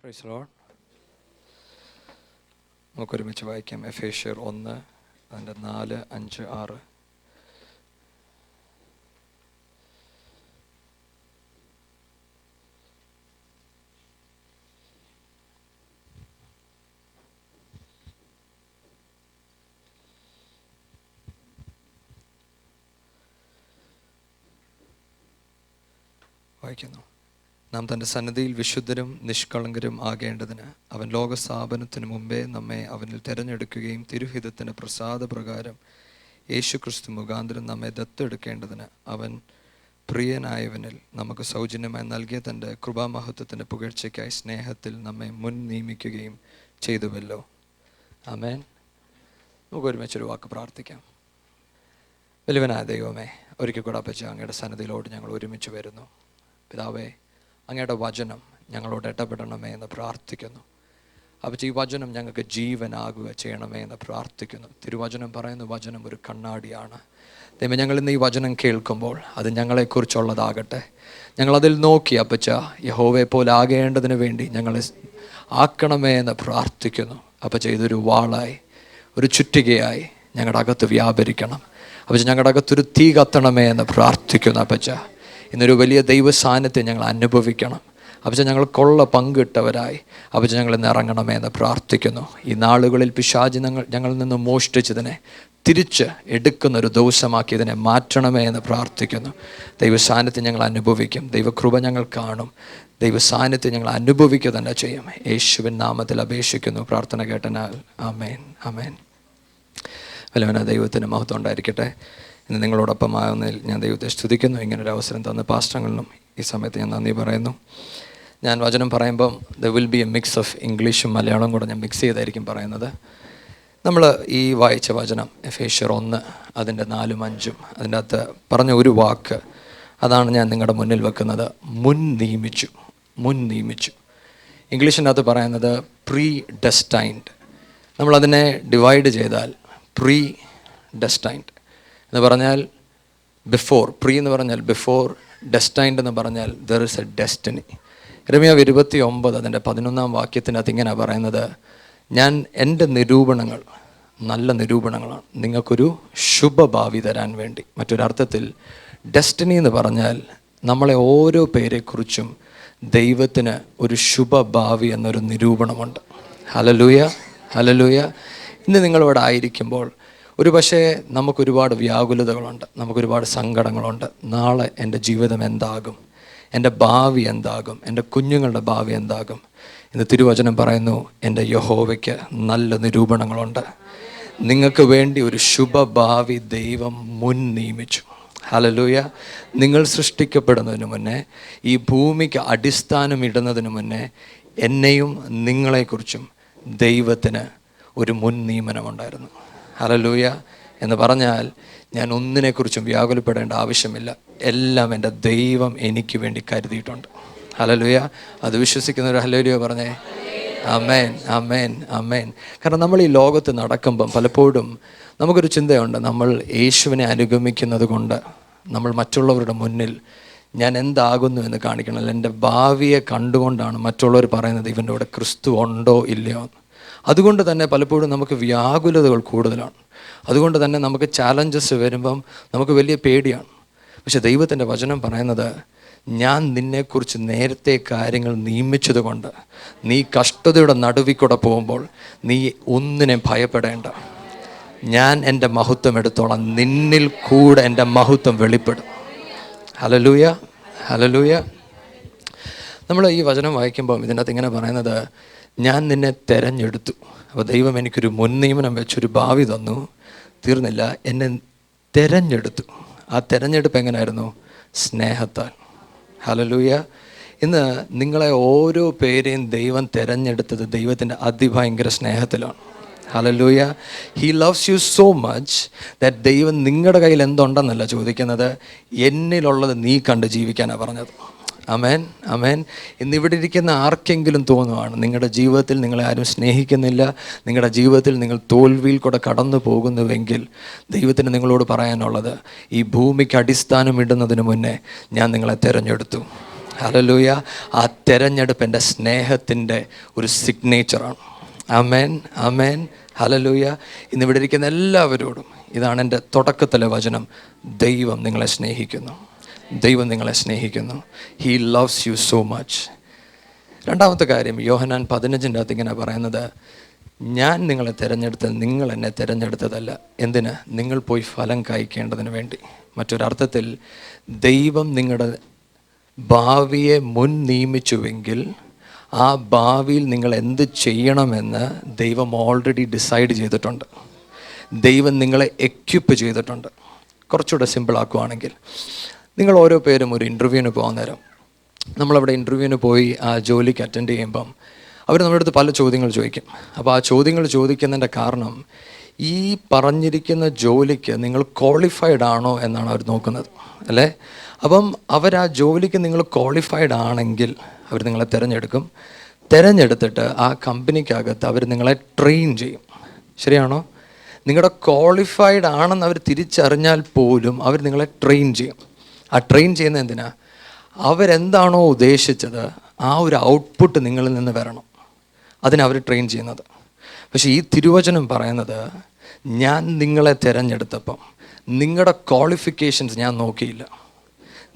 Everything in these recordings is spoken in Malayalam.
Praise the Lord. നമുക്കൊരുമിച്ച് വായിക്കാം. എഫേഷ്യർ 1 അതിൻ്റെ 4, 5, 6. വായിക്കുന്നു. നാം തൻ്റെ സന്നിധിയിൽ വിശുദ്ധരും നിഷ്കളങ്കരും ആകേണ്ടതിന് അവൻ ലോകസ്ഥാപനത്തിന് മുമ്പേ നമ്മെ അവനിൽ തിരഞ്ഞെടുക്കുകയും തിരുഹിതത്തിൻ്റെ പ്രസാദപ്രകാരം യേശുക്രിസ്തു മുഖാന്തരം നമ്മെ ദത്തെടുക്കേണ്ടതിന് അവൻ പ്രിയനായവനിൽ നമുക്ക് സൗജന്യമായി നൽകിയ തൻ്റെ കൃപാമഹത്വത്തിൻ്റെ പുകഴ്ചയ്ക്കായി സ്നേഹത്തിൽ നമ്മെ മുൻ നിയമിക്കുകയും ചെയ്തുവല്ലോ. ആമേൻ. നമുക്ക് ഒരുമിച്ചൊരു വാക്ക് പ്രാർത്ഥിക്കാം. വലിയവനായ ദൈവമേ, ഒരിക്കൽ കൂടെ അപ്പച്ച അങ്ങയുടെ സന്നിധിയിലോട്ട് ഞങ്ങൾ ഒരുമിച്ച് വരുന്നു. പിതാവേ, അങ്ങയുടെ വചനം ഞങ്ങളോട് ഇടപെടണമേ എന്ന് പ്രാർത്ഥിക്കുന്നു. അപ്പച്ച ഈ വചനം ഞങ്ങൾക്ക് ജീവനാകുക ചെയ്യണമേ എന്ന് പ്രാർത്ഥിക്കുന്നു. തിരുവചനം പറയുന്ന വചനം ഒരു കണ്ണാടിയാണ്. ദൈവമേ, ഞങ്ങളിന്ന് ഈ വചനം കേൾക്കുമ്പോൾ അത് ഞങ്ങളെക്കുറിച്ചുള്ളതാകട്ടെ. ഞങ്ങളതിൽ നോക്കി അപ്പച്ച യഹോവയെ പോലെ ആകേണ്ടതിന് വേണ്ടി ഞങ്ങളെ ആക്കണമേ എന്ന് പ്രാർത്ഥിക്കുന്നു. അപ്പച്ച ഇതൊരു വാളായി, ഒരു ചുറ്റികയായി ഞങ്ങളുടെ അകത്ത് വ്യാപരിക്കണം. അപ്പച്ച ഞങ്ങളുടെ അകത്തൊരു തീ കത്തണമേ എന്ന് പ്രാർത്ഥിക്കുന്നു. അപ്പച്ച ഇന്നൊരു വലിയ ദൈവ സാന്നിധ്യം ഞങ്ങൾ അനുഭവിക്കണം. അപ്പച്ച ഞങ്ങൾക്കുള്ള പങ്കിട്ടവരായി അപ്പച്ച ഞങ്ങൾ ഇന്ന് ഇറങ്ങണമേ എന്ന് പ്രാർത്ഥിക്കുന്നു. ഈ നാളുകളിൽ പിശാചി ഞങ്ങളിൽ നിന്ന് മോഷ്ടിച്ചതിനെ തിരിച്ച് എടുക്കുന്നൊരു ദിവസമാക്കി ഇതിനെ മാറ്റണമേ എന്ന് പ്രാർത്ഥിക്കുന്നു. ദൈവ സാന്നിധ്യം ഞങ്ങൾ അനുഭവിക്കും. ദൈവകൃപ ഞങ്ങൾ കാണും. ദൈവ സാന്നിധ്യം ഞങ്ങൾ അനുഭവിക്കുക തന്നെ ചെയ്യും. യേശുവിൻ നാമത്തിൽ അപേക്ഷിക്കുന്നു. പ്രാർത്ഥന കേട്ടനാൽ ആമേൻ, ആമേൻ. വല്ലവനാ ദൈവത്തിന് മഹത്വം ഉണ്ടായിരിക്കട്ടെ. ഇന്ന് നിങ്ങളോടൊപ്പമാകുന്നതിൽ ഞാൻ ദൈവത്തെ സ്തുതിക്കുന്നു. ഇങ്ങനൊരു അവസരം തന്ന പാസ്റ്റങ്ങളിലും ഈ സമയത്ത് ഞാൻ നന്ദി പറയുന്നു. ഞാൻ വചനം പറയുമ്പം the will be A mix of ഇംഗ്ലീഷും മലയാളവും കൂടെ ഞാൻ മിക്സ് ചെയ്തായിരിക്കും പറയുന്നത്. നമ്മൾ ഈ വായിച്ച വചനം എഫേഷ്യർ 1 അതിൻ്റെ 4, 5 അതിൻ്റെ അകത്ത് പറഞ്ഞ ഒരു വാക്ക്, അതാണ് ഞാൻ നിങ്ങളുടെ മുന്നിൽ വെക്കുന്നത്. മുൻ നിയമിച്ചു. മുൻ നിയമിച്ചു. ഇംഗ്ലീഷിൻ്റെ അകത്ത് പറയുന്നത് പ്രീ ഡെസ്റ്റൈൻഡ്. നമ്മളതിനെ ഡിവൈഡ് ചെയ്താൽ പ്രീ ഡെസ്റ്റൈൻഡ് എന്ന് പറഞ്ഞാൽ ബിഫോർ. പ്രീ എന്ന് പറഞ്ഞാൽ ബിഫോർ, ഡെസ്റ്റൈൻഡ് എന്ന് പറഞ്ഞാൽ ദർ ഇസ് എ ഡെസ്റ്റിനി. യിരെമ്യാവ് 29 അതിൻ്റെ 11 വാക്യത്തിനകത്ത് ഇങ്ങനെ പറയുന്നത്, ഞാൻ എൻ്റെ നിരൂപണങ്ങൾ നല്ല നിരൂപണങ്ങളാണ് നിങ്ങൾക്കൊരു ശുഭഭാവി തരാൻ വേണ്ടി. മറ്റൊരർത്ഥത്തിൽ ഡെസ്റ്റിനി എന്ന് പറഞ്ഞാൽ നമ്മളെ ഓരോ പേരെക്കുറിച്ചും ദൈവത്തിന് ഒരു ശുഭഭാവി എന്നൊരു നിരൂപണമുണ്ട്. Hallelujah, hallelujah. ഇന്ന് നിങ്ങളിവിടെ ആയിരിക്കുമ്പോൾ ഒരു പക്ഷേ നമുക്കൊരുപാട് വ്യാകുലതകളുണ്ട്, നമുക്കൊരുപാട് സങ്കടങ്ങളുണ്ട്. നാളെ എൻ്റെ ജീവിതം എന്താകും, എൻ്റെ ഭാവി എന്താകും, എൻ്റെ കുഞ്ഞുങ്ങളുടെ ഭാവി എന്താകും. ഇന്ന് തിരുവചനം പറയുന്നു, എൻ്റെ യഹോവയ്ക്ക് നല്ല നിരൂപണങ്ങളുണ്ട്. നിങ്ങൾക്ക് വേണ്ടി ഒരു ശുഭഭാവി ദൈവം മുൻ നിയമിച്ചു. ഹല്ലേലൂയ. നിങ്ങൾ സൃഷ്ടിക്കപ്പെടുന്നതിന് മുന്നേ, ഈ ഭൂമിക്ക് അടിസ്ഥാനം ഇടുന്നതിന് മുന്നേ എന്നെയും നിങ്ങളെക്കുറിച്ചും ദൈവത്തിന് ഒരു മുൻ നിയമനമുണ്ടായിരുന്നു. ഹല്ലേലൂയ. എന്ന് പറഞ്ഞാൽ ഞാൻ ഒന്നിനെക്കുറിച്ചും വ്യാകുലപ്പെടേണ്ട ആവശ്യമില്ല. എല്ലാം എൻ്റെ ദൈവം എനിക്ക് വേണ്ടി കരുതിയിട്ടുണ്ട്. ഹല്ലേലൂയ. അത് വിശ്വസിക്കുന്നവർ ഹല്ലേലൂയ പറഞ്ഞേ. ആമേൻ, ആമേൻ, ആമേൻ. കാരണം നമ്മൾ ഈ ലോകത്ത് നടക്കുമ്പം പലപ്പോഴും നമുക്കൊരു ചിന്തയുണ്ട്, നമ്മൾ യേശുവിനെ അനുഗമിക്കുന്നത് കൊണ്ട് നമ്മൾ മറ്റുള്ളവരുടെ മുന്നിൽ ഞാൻ എന്താകുന്നു എന്ന് കാണിക്കണം. എൻ്റെ ഭാവിയെ കണ്ടുകൊണ്ടാണ് മറ്റുള്ളവർ പറയുന്നത് ഇവൻ്റെ കൂടെ ക്രിസ്തു ഉണ്ടോ ഇല്ലയോ. അതുകൊണ്ട് തന്നെ പലപ്പോഴും നമുക്ക് വ്യാകുലതകൾ കൂടുതലാണ്. അതുകൊണ്ട് തന്നെ നമുക്ക് ചാലഞ്ചസ് വരുമ്പം നമുക്ക് വലിയ പേടിയാണ്. പക്ഷെ ദൈവത്തിൻ്റെ വചനം പറയുന്നത്, ഞാൻ നിന്നെക്കുറിച്ച് നേരത്തെ കാര്യങ്ങൾ നിയമിച്ചത് കൊണ്ട് നീ കഷ്ടതയുടെ നടുവിക്കൂടെ പോകുമ്പോൾ നീ ഒന്നിനെ ഭയപ്പെടേണ്ട. ഞാൻ എൻ്റെ മഹത്വം എടുത്തോളാം. നിന്നിൽ കൂടെ എൻ്റെ മഹത്വം വെളിപ്പെടും. Hallelujah, hallelujah. നമ്മൾ ഈ വചനം വായിക്കുമ്പം ഇതിനകത്ത് ഇങ്ങനെ പറയുന്നത്, ഞാൻ നിന്നെ തെരഞ്ഞെടുത്തു. അപ്പോൾ ദൈവം എനിക്കൊരു മുൻ നിയമനം വെച്ചൊരു ഭാവി തന്നു. തീർന്നില്ല, എന്നെ തെരഞ്ഞെടുത്തു. ആ തെരഞ്ഞെടുപ്പ് എങ്ങനെയായിരുന്നു? സ്നേഹത്താൽ. ഹല്ലേലൂയ. ഇന്ന് നിങ്ങളെ ഓരോ പേരെയും ദൈവം തിരഞ്ഞെടുത്തത് ദൈവത്തിൻ്റെ അതിഭയങ്കര സ്നേഹത്തിലാണ്. Hallelujah. He loves you so much that ദൈവം നിങ്ങളുടെ കയ്യിൽ എന്തുണ്ടെന്നല്ല ചോദിക്കുന്നത്, എന്നിലുള്ളത് നീ കണ്ട് ജീവിക്കാനാണ് പറഞ്ഞത്. ആമേൻ, ആമേൻ. ഇന്നിവിടെ ഇരിക്കുന്ന ആർക്കെങ്കിലും തോന്നുവാണ് നിങ്ങളുടെ ജീവിതത്തിൽ നിങ്ങളെ ആരും സ്നേഹിക്കുന്നില്ല, നിങ്ങളുടെ ജീവിതത്തിൽ നിങ്ങൾ തോൽവിയിൽ കൂടെ കടന്നു പോകുന്നുവെങ്കിൽ ദൈവത്തിന് നിങ്ങളോട് പറയാനുള്ളത്, ഈ ഭൂമിക്ക് അടിസ്ഥാനം ഇടുന്നതിന് മുന്നേ ഞാൻ നിങ്ങളെ തിരഞ്ഞെടുത്തു. ഹല്ലേലൂയ. ആ തെരഞ്ഞെടുപ്പ് എൻ്റെ സ്നേഹത്തിൻ്റെ ഒരു സിഗ്നേച്ചറാണ്. ആമേൻ, ആമേൻ, ഹല്ലേലൂയ. ഇന്നിവിടെ ഇരിക്കുന്ന എല്ലാവരോടും ഇതാണ് എൻ്റെ തുടക്കത്തിലെ വചനം. ദൈവം നിങ്ങളെ സ്നേഹിക്കുന്നു, ദൈവം നിങ്ങളെ സ്നേഹിക്കുന്നു. He loves you so much. രണ്ടാമത്തെ കാര്യം, യോഹന്നാൻ 15 ഇങ്ങനെ പറയുന്നത്, ഞാൻ നിങ്ങളെ തിരഞ്ഞെടുത്തത് നിങ്ങൾ എന്നെ തിരഞ്ഞെടുത്തതല്ല. എന്തിന്? നിങ്ങൾ പോയി ഫലം കായ്ക്കേണ്ടതിന് വേണ്ടി. മറ്റൊരർത്ഥത്തിൽ ദൈവം നിങ്ങളുടെ ഭാവിയെ മുൻ നിയമിച്ചുവെങ്കിൽ ആ ഭാവിയിൽ നിങ്ങൾ എന്ത് ചെയ്യണമെന്ന് ദൈവം ഓൾറെഡി ഡിസൈഡ് ചെയ്തിട്ടുണ്ട്. ദൈവം നിങ്ങളെ എക്യുപ്പ് ചെയ്തിട്ടുണ്ട്. കുറച്ചുകൂടെ സിമ്പിളാക്കുവാണെങ്കിൽ, നിങ്ങൾ ഓരോ പേരും ഒരു ഇൻ്റർവ്യൂവിന് പോകാൻ നേരം, നമ്മളവിടെ ഇൻ്റർവ്യൂവിന് പോയി ആ ജോലിക്ക് അറ്റൻഡ് ചെയ്യുമ്പം അവർ നമ്മുടെ അടുത്ത് പല ചോദ്യങ്ങൾ ചോദിക്കും. അപ്പോൾ ആ ചോദ്യങ്ങൾ ചോദിക്കുന്നതിൻ്റെ കാരണം ഈ പറഞ്ഞിരിക്കുന്ന ജോലിക്ക് നിങ്ങൾ ക്വാളിഫൈഡ് ആണോ എന്നാണ് അവർ നോക്കുന്നത്, അല്ലേ? അപ്പം അവർ ആ ജോലിക്ക് നിങ്ങൾ ക്വാളിഫൈഡ് ആണെങ്കിൽ അവർ നിങ്ങളെ തിരഞ്ഞെടുത്തിട്ട് ആ കമ്പനിക്കകത്ത് അവർ നിങ്ങളെ ട്രെയിൻ ചെയ്യും. ശരിയാണോ? നിങ്ങളുടെ ക്വാളിഫൈഡ് ആണെന്ന് അവർ തിരിച്ചറിഞ്ഞാൽ പോലും അവർ നിങ്ങളെ ട്രെയിൻ ചെയ്യും. ആ ട്രെയിൻ ചെയ്യുന്നത് എന്തിനാ? അവരെന്താണോ ഉദ്ദേശിച്ചത് ആ ഒരു ഔട്ട്പുട്ട് നിങ്ങളിൽ നിന്ന് വരണം. അതിനവർ ട്രെയിൻ ചെയ്യുന്നത്. പക്ഷേ ഈ തിരുവചനം പറയുന്നത്, ഞാൻ നിങ്ങളെ തിരഞ്ഞെടുത്തപ്പം നിങ്ങളുടെ ക്വാളിഫിക്കേഷൻസ് ഞാൻ നോക്കിയില്ല.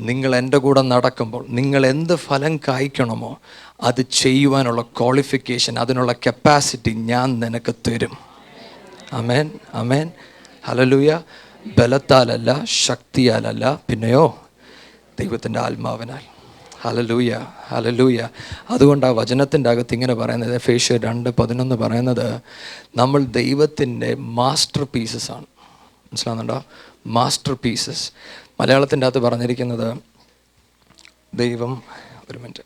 നിങ്ങൾ എൻ്റെ കൂടെ നടക്കുമ്പോൾ നിങ്ങൾ എന്ത് ഫലം കായ്ക്കണമോ അത് ചെയ്യുവാനുള്ള ക്വാളിഫിക്കേഷൻ, അതിനുള്ള കപ്പാസിറ്റി ഞാൻ നിനക്ക് തരും. ആമേൻ, ആമേൻ, ഹല്ലേലൂയ. ബലത്താലല്ല, ശക്തിയാലല്ല, പിന്നെയോ ദൈവത്തിൻ്റെ ആത്മാവിനാൽ. Hallelujah, hallelujah. അതുകൊണ്ട് ആ വചനത്തിൻ്റെ അകത്ത് ഇങ്ങനെ പറയുന്നത്, എഫേസ്യർ 2:11 പറയുന്നത്, നമ്മൾ ദൈവത്തിൻ്റെ മാസ്റ്റർ പീസസ് ആണ്. മനസ്സിലാകുന്നുണ്ടോ? Master pieces. മലയാളത്തിൻ്റെ അകത്ത് പറഞ്ഞിരിക്കുന്നത്, ദൈവം, ഒരു മിനിറ്റ്,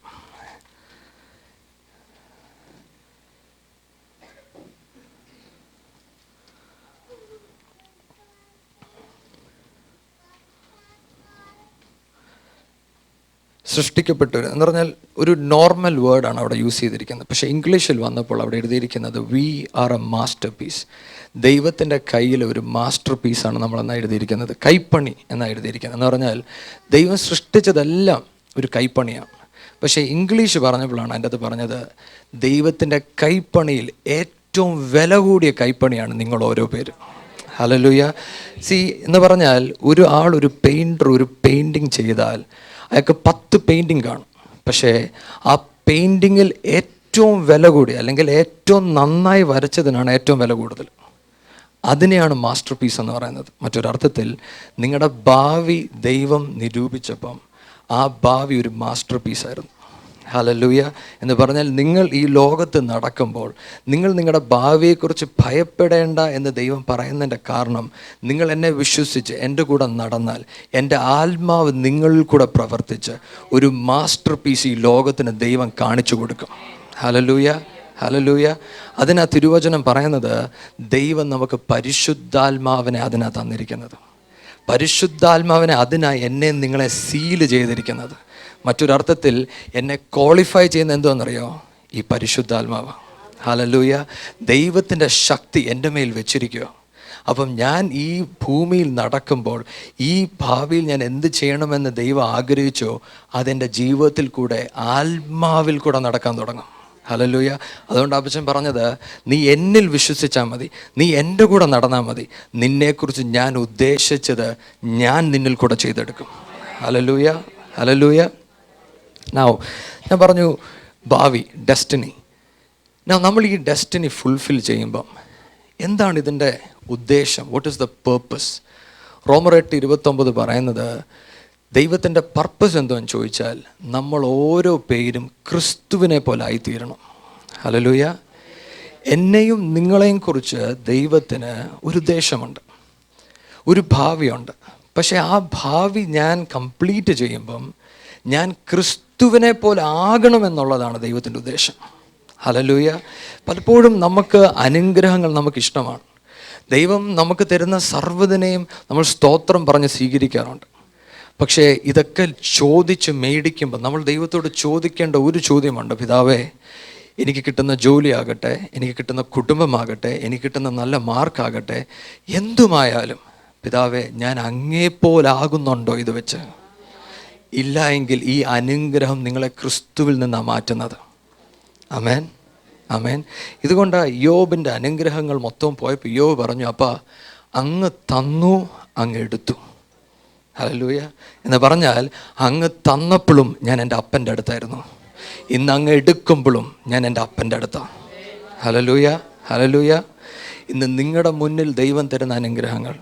സൃഷ്ടിക്കപ്പെട്ടവർ എന്ന് പറഞ്ഞാൽ ഒരു നോർമൽ വേർഡാണ് അവിടെ യൂസ് ചെയ്തിരിക്കുന്നത്. പക്ഷേ ഇംഗ്ലീഷിൽ വന്നപ്പോൾ അവിടെ എഴുതിയിരിക്കുന്നത് we are a masterpiece. ദൈവത്തിൻ്റെ കയ്യിൽ ഒരു മാസ്റ്റർ പീസാണ് നമ്മളെന്നാണ് എഴുതിയിരിക്കുന്നത്. കൈപ്പണി എന്നാണ് എഴുതിയിരിക്കുന്നത്. എന്ന് പറഞ്ഞാൽ ദൈവം സൃഷ്ടിച്ചതെല്ലാം ഒരു കൈപ്പണിയാണ്. പക്ഷേ ഇംഗ്ലീഷ് പറഞ്ഞപ്പോഴാണ് അതിൻ്റെ അത് പറഞ്ഞത്, ദൈവത്തിൻ്റെ കൈപ്പണിയിൽ ഏറ്റവും വില കൂടിയ കൈപ്പണിയാണ് നിങ്ങൾ ഓരോ പേരും. ഹല്ലേലൂയ. എന്ന് പറഞ്ഞാൽ ഒരു പെയിൻറ്റർ ഒരു പെയിൻറ്റിങ് ചെയ്താൽ അയാൾക്ക് 10 പെയിൻറ്റിങ് കാണും. പക്ഷേ ആ പെയിൻറ്റിങ്ങിൽ ഏറ്റവും വില കൂടി, അല്ലെങ്കിൽ ഏറ്റവും നന്നായി വരച്ചതിനാണ് ഏറ്റവും വില കൂടുതൽ. അതിനെയാണ് മാസ്റ്റർ പീസ് എന്ന് പറയുന്നത്. മറ്റൊരർത്ഥത്തിൽ നിങ്ങളുടെ ഭാവി ദൈവം നിരൂപിച്ചപ്പം ആ ഭാവി ഒരു മാസ്റ്റർ പീസായിരുന്നു. ഹല്ലേലൂയ. എന്ന് പറഞ്ഞാൽ നിങ്ങൾ ഈ ലോകത്ത് നടക്കുമ്പോൾ നിങ്ങൾ നിങ്ങളുടെ ഭാവിയെക്കുറിച്ച് ഭയപ്പെടേണ്ട എന്ന് ദൈവം പറയുന്നതിൻ്റെ കാരണം, നിങ്ങൾ എന്നെ വിശ്വസിച്ച് എൻ്റെ കൂടെ നടന്നാൽ എൻ്റെ ആത്മാവ് നിങ്ങളിൽ കൂടെ പ്രവർത്തിച്ച് ഒരു മാസ്റ്റർ പീസ് ഈ ലോകത്തിന് ദൈവം കാണിച്ചു കൊടുക്കും. Hallelujah, hallelujah. അതിനാ തിരുവചനം പറയുന്നത്, ദൈവം നമുക്ക് പരിശുദ്ധാത്മാവിനെ അതിനാ തന്നിരിക്കുന്നത്. പരിശുദ്ധാത്മാവിനെ അതിനായി എന്നെ നിങ്ങളെ സീല് ചെയ്തിരിക്കുന്നത്. മറ്റൊരർത്ഥത്തിൽ എന്നെ ക്വാളിഫൈ ചെയ്യുന്ന എന്താണെന്നറിയോ? ഈ പരിശുദ്ധാത്മാവ്. ഹല്ലേലൂയ. ദൈവത്തിൻ്റെ ശക്തി എൻ്റെ മേൽ വെച്ചിരിക്കുക. അപ്പം ഞാൻ ഈ ഭൂമിയിൽ നടക്കുമ്പോൾ ഈ ഭാവിയിൽ ഞാൻ എന്ത് ചെയ്യണമെന്ന് ദൈവം ആഗ്രഹിച്ചോ അതെൻ്റെ ജീവിതത്തിൽ കൂടെ ആത്മാവിൽ കൂടെ നടക്കാൻ തുടങ്ങും. ഹല്ലേലൂയ. അതുകൊണ്ട് അപ്പച്ചൻ പറഞ്ഞത്, നീ എന്നിൽ വിശ്വസിച്ചാൽ മതി, നീ എൻ്റെ കൂടെ നടന്നാൽ മതി, നിന്നെക്കുറിച്ച് ഞാൻ ഉദ്ദേശിച്ചത് ഞാൻ നിന്നിൽ കൂടെ ചെയ്തെടുക്കും. Hallelujah, hallelujah. ഞാൻ പറഞ്ഞു ഭാവി, ഡെസ്റ്റിനി. നമ്മൾ ഈ ഡെസ്റ്റിനി ഫുൾഫിൽ ചെയ്യുമ്പം എന്താണ് ഇതിൻ്റെ ഉദ്ദേശം? What is the purpose? റോമർ 8:29 പറയുന്നത്, ദൈവത്തിൻ്റെ പർപ്പസ് എന്തോന്ന് ചോദിച്ചാൽ നമ്മൾ ഓരോ പേരും ക്രിസ്തുവിനെ പോലെ ആയിത്തീരണം. ഹല്ലേലൂയ. എന്നെയും നിങ്ങളെയും കുറിച്ച് ദൈവത്തിന് ഒരു ഉദ്ദേശമുണ്ട്, ഒരു ഭാവിയുണ്ട്. പക്ഷേ ആ ഭാവി ഞാൻ കംപ്ലീറ്റ് ചെയ്യുമ്പം ഞാൻ ക്രിസ്തുവിനെ പോലെ ആകണമെന്നുള്ളതാണ് ദൈവത്തിൻ്റെ ഉദ്ദേശം. ഹല്ലേലൂയ. പലപ്പോഴും നമുക്ക് അനുഗ്രഹങ്ങൾ നമുക്കിഷ്ടമാണ്. ദൈവം നമുക്ക് തരുന്ന സർവ്വതിനെയും നമ്മൾ സ്തോത്രം പറഞ്ഞ് സ്വീകരിക്കാറുണ്ട്. പക്ഷേ ഇതൊക്കെ ചോദിച്ച് മേടിക്കുമ്പോൾ നമ്മൾ ദൈവത്തോട് ചോദിക്കേണ്ട ഒരു ചോദ്യമുണ്ട്. പിതാവേ, എനിക്ക് കിട്ടുന്ന ജോലിയാകട്ടെ, എനിക്ക് കിട്ടുന്ന കുടുംബമാകട്ടെ, എനിക്ക് കിട്ടുന്ന നല്ല മാർക്കാകട്ടെ, എന്തുമായാലും പിതാവേ, ഞാൻ അങ്ങേപ്പോലാകുന്നുണ്ടോ ഇത് വെച്ച്? ഇല്ല എങ്കിൽ ഈ അനുഗ്രഹം നിങ്ങളെ ക്രിസ്തുവിൽ നിന്നാണ് മാറ്റുന്നത്. ആമേൻ, ആമേൻ. ഇതുകൊണ്ട് യോബിൻ്റെ അനുഗ്രഹങ്ങൾ മൊത്തം പോയപ്പോൾ യോബ് പറഞ്ഞു, അപ്പാ അങ്ങ് തന്നു, അങ്ങ് എടുത്തു. ഹല്ലേലൂയ. എന്ന് പറഞ്ഞാൽ അങ്ങ് തന്നപ്പോഴും ഞാൻ എൻ്റെ അപ്പൻ്റെ അടുത്തായിരുന്നു, ഇന്ന് അങ്ങ് എടുക്കുമ്പോഴും ഞാൻ എൻ്റെ അപ്പൻ്റെ അടുത്താണ്. Hallelujah, hallelujah. ഇന്ന് നിങ്ങളുടെ മുന്നിൽ ദൈവം തരുന്ന അനുഗ്രഹങ്ങൾ,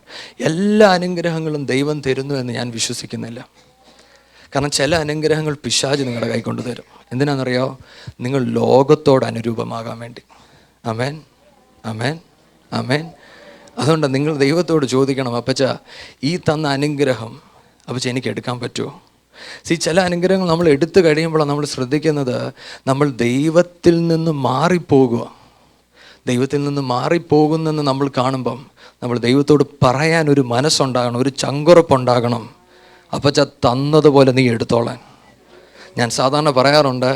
എല്ലാ അനുഗ്രഹങ്ങളും ദൈവം തരുന്നു എന്ന് ഞാൻ വിശ്വസിക്കുന്നില്ല. കാരണം ചില അനുഗ്രഹങ്ങൾ പിശാച് നിങ്ങളുടെ കൈ കൊണ്ട് തരും. എന്തിനാണെന്നറിയോ? നിങ്ങൾ ലോകത്തോട് അനുരൂപമാകാൻ വേണ്ടി. ആമേൻ, ആമേൻ, ആമേൻ. അതുകൊണ്ട് നിങ്ങൾ ദൈവത്തോട് ചോദിക്കണം, അപ്പച്ച ഈ തന്ന അനുഗ്രഹം അപ്പച്ച എനിക്ക് എടുക്കാൻ പറ്റുമോ? ചില അനുഗ്രഹങ്ങൾ നമ്മൾ എടുത്തു കഴിയുമ്പോഴാണ് നമ്മൾ ശ്രദ്ധിക്കുന്നത്, നമ്മൾ ദൈവത്തിൽ നിന്ന് മാറിപ്പോകുക. ദൈവത്തിൽ നിന്ന് മാറിപ്പോകുന്നെന്ന് നമ്മൾ കാണുമ്പം നമ്മൾ ദൈവത്തോട് പറയാനൊരു മനസ്സുണ്ടാകണം, ഒരു ചങ്കുറപ്പുണ്ടാകണം. അപ്പച്ച തന്നതുപോലെ നീ എടുത്തോളാൻ. ഞാൻ സാധാരണ പറയാറുണ്ട്,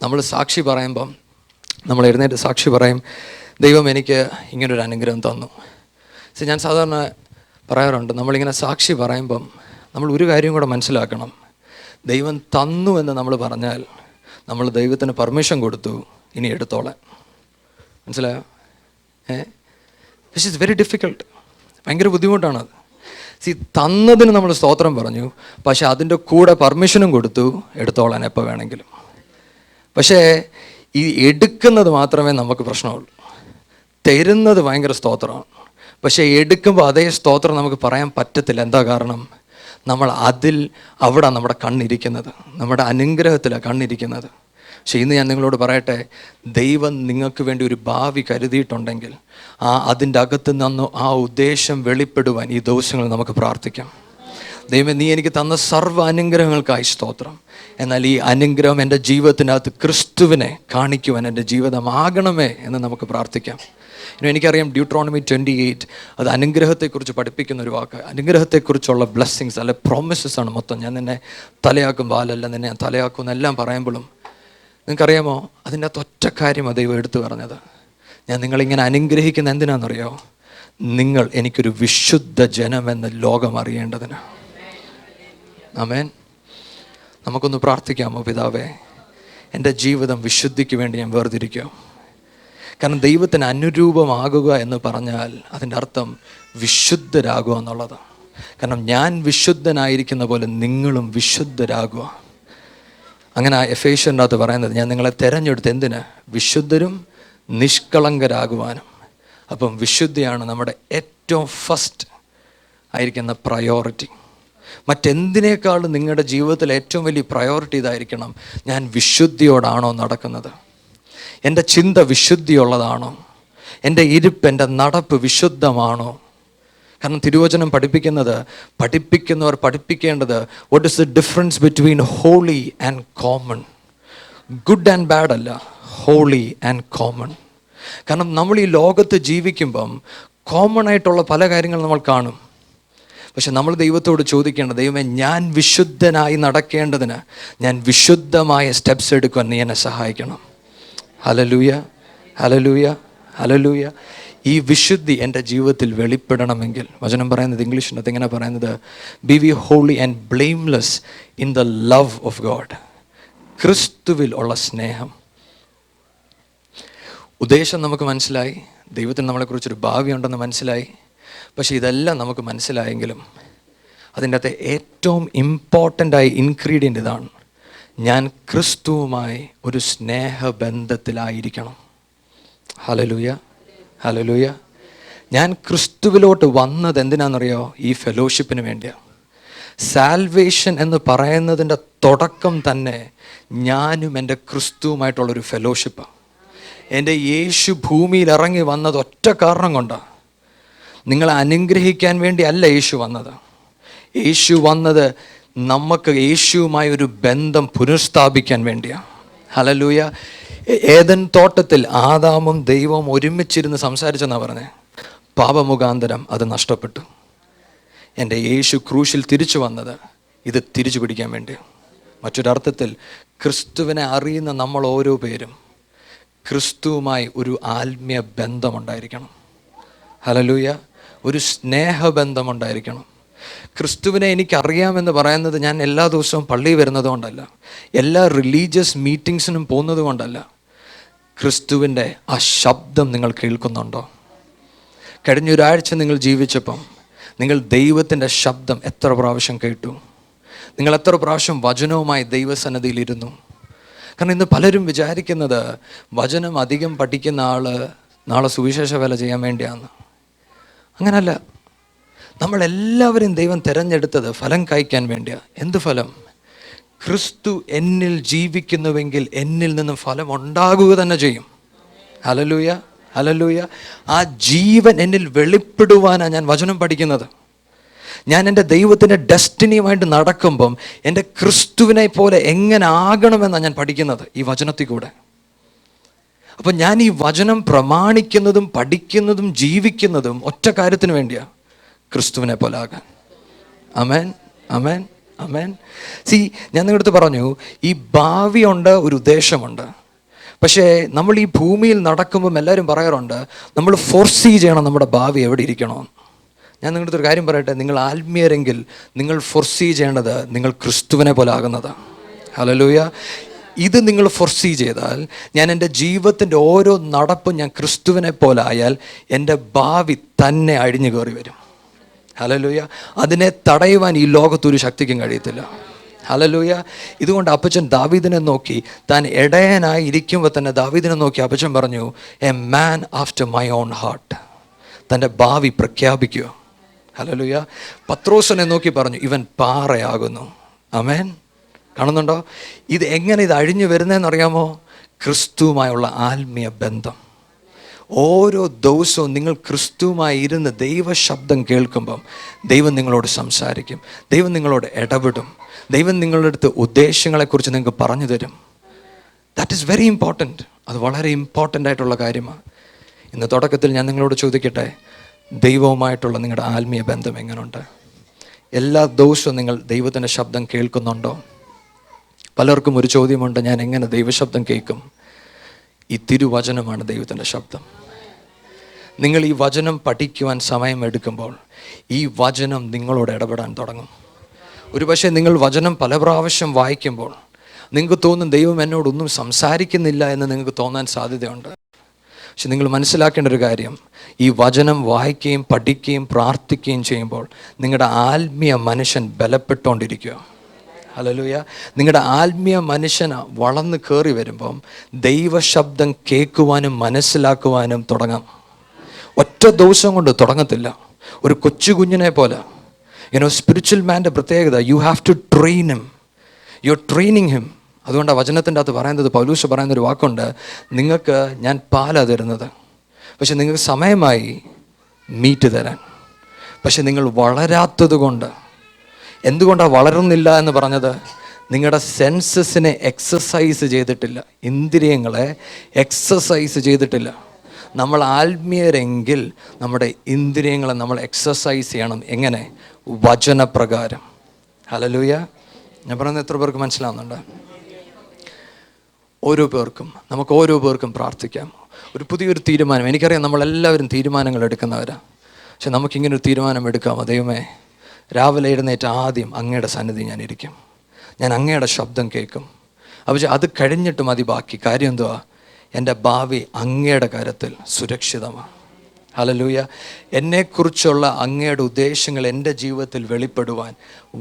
നമ്മൾ സാക്ഷി പറയുമ്പം നമ്മൾ എഴുന്നേറ്റ് സാക്ഷി പറയും, ദൈവം എനിക്ക് ഇങ്ങനൊരു അനുഗ്രഹം തന്നു. ഞാൻ സാധാരണ പറയാറുണ്ട്, നമ്മളിങ്ങനെ സാക്ഷി പറയുമ്പം നമ്മൾ ഒരു കാര്യം കൂടെ മനസ്സിലാക്കണം. ദൈവം തന്നു എന്ന് നമ്മൾ പറഞ്ഞാൽ നമ്മൾ ദൈവത്തിന് പെർമിഷൻ കൊടുത്തു, ഇനി എടുത്തോളാൻ. മനസ്സിലായോ? Which is very difficult. ഭയങ്കര ബുദ്ധിമുട്ടാണത്. തന്നതിന് നമ്മൾ സ്തോത്രം പറഞ്ഞു, പക്ഷെ അതിൻ്റെ കൂടെ പെർമിഷനും കൊടുത്തു, എടുത്തോളാൻ എപ്പോൾ വേണമെങ്കിലും. പക്ഷേ ഈ എടുക്കുന്നത് മാത്രമേ നമുക്ക് പ്രശ്നമുള്ളൂ. തരുന്നത് ഭയങ്കര സ്തോത്രമാണ്, പക്ഷേ എടുക്കുമ്പോൾ അതേ സ്തോത്രം നമുക്ക് പറയാൻ പറ്റത്തില്ല. എന്താ കാരണം? നമ്മൾ അവിടെ നമ്മുടെ കണ്ണിരിക്കുന്നത്, നമ്മുടെ അനുഗ്രഹത്തിലാണ് കണ്ണിരിക്കുന്നത്. പക്ഷേ ഇന്ന് ഞാൻ നിങ്ങളോട് പറയട്ടെ, ദൈവം നിങ്ങൾക്ക് വേണ്ടി ഒരു ഭാവി കരുതിയിട്ടുണ്ടെങ്കിൽ അതിൻ്റെ അകത്ത് നിന്ന് ആ ഉദ്ദേശം വെളിപ്പെടുവാൻ ഈ ദിവസങ്ങൾ നമുക്ക് പ്രാർത്ഥിക്കാം. ദൈവമേ, നീ എനിക്ക് തന്ന സർവ്വ അനുഗ്രഹങ്ങൾക്കായി സ്തോത്രം. എന്നാൽ ഈ അനുഗ്രഹം എൻ്റെ ജീവിതത്തിനകത്ത് ക്രിസ്തുവിനെ കാണിക്കുവാൻ എൻ്റെ ജീവിതമാകണമേ എന്ന് നമുക്ക് പ്രാർത്ഥിക്കാം. എനിക്കറിയാം ഡ്യൂട്രോണമി 28 അത് അനുഗ്രഹത്തെക്കുറിച്ച് പഠിപ്പിക്കുന്ന ഒരു വാക്ക്. അനുഗ്രഹത്തെക്കുറിച്ചുള്ള ബ്ലെസ്സിങ്സ് അല്ലെ പ്രോമിസസ് ആണ് മൊത്തം. ഞാൻ നിന്നെ തലയാക്കും ബാലല്ല, നിന്നെ ഞാൻ തലയാക്കും എന്നെല്ലാം പറയുമ്പോഴും നിങ്ങൾക്കറിയാമോ, അതിൻ്റെ അകത്ത് ഒറ്റ കാര്യം ദൈവം എടുത്തു പറഞ്ഞത്, ഞാൻ നിങ്ങളിങ്ങനെ അനുഗ്രഹിക്കുന്ന എന്തിനാണെന്നറിയോ? നിങ്ങൾ എനിക്കൊരു വിശുദ്ധ ജനമെന്ന് ലോകം അറിയേണ്ടതിന്. ആമേൻ. നമുക്കൊന്ന് പ്രാർത്ഥിക്കാമോ? പിതാവേ, എൻ്റെ ജീവിതം വിശുദ്ധിക്ക് വേണ്ടി ഞാൻ വേർതിരിക്കുക. കാരണം ദൈവത്തിന് അനുരൂപമാകുക എന്ന് പറഞ്ഞാൽ അതിൻ്റെ അർത്ഥം വിശുദ്ധരാകുക എന്നുള്ളത്. കാരണം ഞാൻ വിശുദ്ധനായിരിക്കുന്ന പോലെ നിങ്ങളും വിശുദ്ധരാകുക. അങ്ങനെ എഫേഷ്യൻ്റെ അകത്ത് പറയുന്നത്, ഞാൻ നിങ്ങളെ തിരഞ്ഞെടുത്ത് എന്തിന്? വിശുദ്ധരും നിഷ്കളങ്കരാകുവാനും. അപ്പം വിശുദ്ധിയാണ് നമ്മുടെ ഏറ്റവും ഫസ്റ്റ് ആയിരിക്കുന്ന പ്രയോറിറ്റി. മറ്റെന്തിനേക്കാളും നിങ്ങളുടെ ജീവിതത്തിൽ ഏറ്റവും വലിയ പ്രയോറിറ്റി ഇതായിരിക്കണം, ഞാൻ വിശുദ്ധിയോടാണോ നടക്കുന്നത്? എൻ്റെ ചിന്ത വിശുദ്ധിയുള്ളതാണോ? എൻ്റെ ഇരിപ്പ്, എൻ്റെ നടപ്പ് വിശുദ്ധമാണോ? കാരണം തിരുവചനം പഠിപ്പിക്കുന്നവർ പഠിപ്പിക്കേണ്ടത്, what is the difference between holy and common. Good and bad അല്ല, ഹോളി ആൻഡ് കോമൺ. കാരണം നമ്മൾ ഈ ലോകത്ത് ജീവിക്കുമ്പം കോമൺ ആയിട്ടുള്ള പല കാര്യങ്ങൾ നമ്മൾ കാണും. പക്ഷെ നമ്മൾ ദൈവത്തോട് ചോദിക്കേണ്ടത്, ദൈവമേ, ഞാൻ വിശുദ്ധനായി നടക്കേണ്ടതിന് ഞാൻ വിശുദ്ധമായ സ്റ്റെപ്സ് എടുക്കാൻ നീ എന്നെ സഹായിക്കണം. Hallelujah, hallelujah, hallelujah. ഈ വിശുദ്ധി എൻ്റെ ജീവിതത്തിൽ വെളിപ്പെടണമെങ്കിൽ വചനം പറയുന്നത്, ഇംഗ്ലീഷിനകത്ത് ഇങ്ങനെ പറയുന്നത്, be we holy and blameless in the love of God. ക്രിസ്തുവിൽ ഉള്ള സ്നേഹം. ഉദ്ദേശം നമുക്ക് മനസ്സിലായി, ദൈവത്തിന് നമ്മളെക്കുറിച്ചൊരു ഭാവി ഉണ്ടെന്ന് മനസ്സിലായി. പക്ഷേ ഇതെല്ലാം നമുക്ക് മനസ്സിലായെങ്കിലും അതിൻ്റെ അകത്തെ ഏറ്റവും ഇമ്പോർട്ടൻ്റായ ഇൻഗ്രീഡിയൻ്റ് ഇതാണ്, ഞാൻ ക്രിസ്തുവുമായി ഒരു സ്നേഹബന്ധത്തിലായിരിക്കണം. Hallelujah, hallelujah. ഞാൻ ക്രിസ്തുവിലോട്ട് വന്നത് എന്തിനാണെന്നറിയോ? ഈ ഫെലോഷിപ്പിന് വേണ്ടിയാണ്. സാൽവേഷൻ എന്ന് പറയുന്നതിൻ്റെ തുടക്കം തന്നെ ഞാനും എൻ്റെ ക്രിസ്തുവുമായിട്ടുള്ളൊരു ഫെലോഷിപ്പാണ്. എൻ്റെ യേശു ഭൂമിയിൽ ഇറങ്ങി വന്നത് ഒറ്റ കാരണം കൊണ്ടാണ്. നിങ്ങളെ അനുഗ്രഹിക്കാൻ വേണ്ടി അല്ല യേശു വന്നത്. യേശു വന്നത് നമുക്ക് യേശുവുമായി ഒരു ബന്ധം പുനഃസ്ഥാപിക്കാൻ വേണ്ടിയാണ്. ഹല്ലേലൂയ. ഏദൻ തോട്ടത്തിൽ ആദാമും ദൈവവും ഒരുമിച്ചിരുന്ന് സംസാരിച്ചെന്നാണ് പറഞ്ഞത്. പാപമുഖാന്തരം അത് നഷ്ടപ്പെട്ടു. എൻ്റെ യേശു ക്രൂശിൽ തിരിച്ചു വന്നത് ഇത് തിരിച്ചു പിടിക്കാൻ വേണ്ടി. മറ്റൊരർത്ഥത്തിൽ ക്രിസ്തുവിനെ അറിയുന്ന നമ്മൾ ഓരോ പേരും ക്രിസ്തുവുമായി ഒരു ആത്മീയ ബന്ധമുണ്ടായിരിക്കണം. ഹല്ലേലൂയ. ഒരു സ്നേഹബന്ധമുണ്ടായിരിക്കണം. ക്രിസ്തുവിനെ എനിക്കറിയാമെന്ന് പറയുന്നത് ഞാൻ എല്ലാ ദിവസവും പള്ളിയിൽ വരുന്നത് കൊണ്ടല്ല, എല്ലാ റിലീജിയസ് മീറ്റിങ്സിനും പോകുന്നത് കൊണ്ടല്ല. ക്രിസ്തുവിൻ്റെ ആ ശബ്ദം നിങ്ങൾ കേൾക്കുന്നുണ്ടോ? കഴിഞ്ഞൊരാഴ്ച നിങ്ങൾ ജീവിച്ചപ്പം നിങ്ങൾ ദൈവത്തിൻ്റെ ശബ്ദം എത്ര പ്രാവശ്യം കേട്ടു? നിങ്ങൾ എത്ര പ്രാവശ്യം വചനവുമായി ദൈവസന്നിധിയിലിരുന്നു? കാരണം ഇന്ന് പലരും വിചാരിക്കുന്നത് വചനം അധികം പഠിക്കുന്ന ആൾ നാളെ സുവിശേഷ വേല ചെയ്യാൻ വേണ്ടിയാണ്. അങ്ങനല്ല. നമ്മളെല്ലാവരും ദൈവം തിരഞ്ഞെടുത്തത് ഫലം കായ്ക്കാൻ വേണ്ടിയാണ്. എന്ത് ഫലം? ക്രിസ്തു എന്നിൽ ജീവിക്കുന്നുവെങ്കിൽ എന്നിൽ നിന്നും ഫലം ഉണ്ടാകുക തന്നെ ചെയ്യും. Hallelujah, hallelujah. ആ ജീവൻ എന്നിൽ വെളിപ്പെടുവാനാണ് ഞാൻ വചനം പഠിക്കുന്നത്. ഞാൻ എൻ്റെ ദൈവത്തിൻ്റെ ഡെസ്റ്റിനിയുമായിട്ട് നടക്കുമ്പം എൻ്റെ ക്രിസ്തുവിനെ പോലെ എങ്ങനെ ആകണമെന്നാണ് ഞാൻ പഠിക്കുന്നത് ഈ വചനത്തിൽ കൂടെ. അപ്പം ഞാൻ ഈ വചനം പ്രമാണിക്കുന്നതും പഠിക്കുന്നതും ജീവിക്കുന്നതും ഒറ്റ കാര്യത്തിന് വേണ്ടിയാണ്, ക്രിസ്തുവിനെ പോലെ ആകാൻ. ആമേൻ, ആമേൻ, ആമേൻ. സി, ഞാൻ നിങ്ങളുടെ അടുത്ത് പറഞ്ഞു, ഈ ഭാവിയുണ്ട്, ഒരു ഉദ്ദേശമുണ്ട്. പക്ഷേ നമ്മൾ ഈ ഭൂമിയിൽ നടക്കുമ്പം എല്ലാവരും പറയാറുണ്ട് നമ്മൾ ഫോർസീ ചെയ്യണം നമ്മുടെ ഭാവി എവിടെ ഇരിക്കണമെന്ന്. ഞാൻ നിങ്ങളുടെ അടുത്തൊരു കാര്യം പറയട്ടെ, നിങ്ങൾ ആത്മീയരെങ്കിൽ നിങ്ങൾ ഫോർസീ ചെയ്യേണ്ടത് നിങ്ങൾ ക്രിസ്തുവിനെ പോലെ ആകുന്നതാണ്. ഹല്ലേലൂയ. ഇത് നിങ്ങൾ ഫോർസീ ചെയ്താൽ, ഞാൻ എൻ്റെ ജീവിതത്തിൻ്റെ ഓരോ നടപ്പും ഞാൻ ക്രിസ്തുവിനെ പോലെ ആയാൽ എൻ്റെ ഭാവി തന്നെ അഴിഞ്ഞു കയറി വരും. ഹല്ലേലൂയ. അതിനെ തടയുവാൻ ഈ ലോകത്തൊരു ശക്തിക്കും കഴിയത്തില്ല. ഹല്ലേലൂയ. ഇതുകൊണ്ട് അപ്പച്ചൻ ദാവീദിനെ നോക്കി, താൻ ഇടയനായി ഇരിക്കുമ്പോൾ തന്നെ ദാവീദിനെ നോക്കി അപ്പച്ചൻ പറഞ്ഞു, a man after my own heart. തൻ്റെ ഭാവി പ്രഖ്യാപിക്കുക. ഹല്ലേലൂയ. പത്രോസിനെ നോക്കി പറഞ്ഞു, ഇവൻ പാറയാകുന്നു. ആമേൻ. കാണുന്നുണ്ടോ? ഇത് എങ്ങനെ ഇത് അഴിഞ്ഞു വരുന്നതെന്ന് അറിയാമോ? ക്രിസ്തുവുമായുള്ള ആത്മീയ ബന്ധം. ഓരോ ദിവസവും നിങ്ങൾ ക്രിസ്തുവുമായി ഇരുന്ന് ദൈവശബ്ദം കേൾക്കുമ്പം ദൈവം നിങ്ങളോട് സംസാരിക്കും, ദൈവം നിങ്ങളോട് ഇടപെടും, ദൈവം നിങ്ങളുടെ അടുത്ത് ഉദ്ദേശങ്ങളെക്കുറിച്ച് നിങ്ങൾക്ക് പറഞ്ഞു തരും. That is very important. അത് വളരെ ഇമ്പോർട്ടൻ്റ് ആയിട്ടുള്ള കാര്യമാണ്. ഇന്ന് തുടക്കത്തിൽ ഞാൻ നിങ്ങളോട് ചോദിക്കട്ടെ, ദൈവവുമായിട്ടുള്ള നിങ്ങളുടെ ആത്മീയ ബന്ധം എങ്ങനെയുണ്ട്? എല്ലാ ദിവസവും നിങ്ങൾ ദൈവത്തിൻ്റെ ശബ്ദം കേൾക്കുന്നുണ്ടോ? പലർക്കും ഒരു ചോദ്യമുണ്ട്, ഞാൻ എങ്ങനെ ദൈവശബ്ദം കേൾക്കും? ഈ തിരുവചനമാണ് ദൈവത്തിൻ്റെ ശബ്ദം. നിങ്ങൾ ഈ വചനം പഠിക്കുവാൻ സമയമെടുക്കുമ്പോൾ ഈ വചനം നിങ്ങളോട് ഇടപെടാൻ തുടങ്ങും. ഒരു പക്ഷേ നിങ്ങൾ വചനം പല പ്രാവശ്യം വായിക്കുമ്പോൾ നിങ്ങൾക്ക് തോന്നും ദൈവം എന്നോടൊന്നും സംസാരിക്കുന്നില്ല എന്ന് നിങ്ങൾക്ക് തോന്നാൻ സാധ്യതയുണ്ട്. പക്ഷെ നിങ്ങൾ മനസ്സിലാക്കേണ്ട ഒരു കാര്യം, ഈ വചനം വായിക്കുകയും പഠിക്കുകയും പ്രാർത്ഥിക്കുകയും ചെയ്യുമ്പോൾ നിങ്ങളുടെ ആത്മീയ മനുഷ്യൻ ബലപ്പെട്ടുകൊണ്ടിരിക്കുക. ഹല്ലേലൂയ. നിങ്ങളുടെ ആത്മീയ മനുഷ്യൻ വളർന്ന് കയറി വരുമ്പം ദൈവശബ്ദം കേൾക്കുവാനും മനസ്സിലാക്കുവാനും തുടങ്ങാം. ഒറ്റ ദിവസം കൊണ്ട് തുടങ്ങത്തില്ല. ഒരു കൊച്ചു കുഞ്ഞിനെ പോലെ. സ്പിരിച്വൽ മാൻ്റെ പ്രത്യേകത, you have to train him. You are training him. അതുകൊണ്ട് ആ വചനത്തിൻ്റെ അകത്ത് പറയുന്നത്, പൗലൂസ് പറയുന്നൊരു വാക്കുണ്ട്, നിങ്ങൾക്ക് ഞാൻ പാലാ തരുന്നത്, പക്ഷെ നിങ്ങൾക്ക് സമയമായി മീറ്റ് തരാൻ. പക്ഷെ നിങ്ങൾ വളരാത്തത് കൊണ്ട്. എന്തുകൊണ്ടാണ് വളരുന്നില്ല എന്ന് പറഞ്ഞത്? നിങ്ങളുടെ സെൻസസിനെ എക്സസൈസ് ചെയ്തിട്ടില്ല, ഇന്ദ്രിയങ്ങളെ എക്സസൈസ് ചെയ്തിട്ടില്ല. നമ്മൾ ആത്മീയരെങ്കിൽ നമ്മുടെ ഇന്ദ്രിയങ്ങളെ നമ്മൾ എക്സസൈസ് ചെയ്യണം. എങ്ങനെ? വചനപ്രകാരം. ഹല്ലേലൂയ. ഞാൻ പറയുന്നത് എത്ര പേർക്ക് മനസ്സിലാവുന്നുണ്ട്? നമുക്ക് ഓരോ പേർക്കും പ്രാർത്ഥിക്കാം. ഒരു പുതിയൊരു തീരുമാനം. എനിക്കറിയാം നമ്മളെല്ലാവരും തീരുമാനങ്ങൾ എടുക്കുന്നവരാണ്. പക്ഷെ നമുക്കിങ്ങനൊരു തീരുമാനം എടുക്കാമോ? ദൈവമേ, രാവിലെ എഴുന്നേറ്റ് ആദ്യം അങ്ങയുടെ സന്നിധി ഞാൻ ഇരിക്കും, ഞാൻ അങ്ങയുടെ ശബ്ദം കേൾക്കും. പക്ഷേ അത് കഴിഞ്ഞിട്ട് മതി ബാക്കി. കാര്യം എന്തുവാ? എൻ്റെ ഭാവി അങ്ങയുടെ കരത്തിൽ സുരക്ഷിതമാണ്. ഹല്ലേലൂയ. എന്നെക്കുറിച്ചുള്ള അങ്ങയുടെ ഉദ്ദേശങ്ങൾ എൻ്റെ ജീവിതത്തിൽ വെളിപ്പെടുവാൻ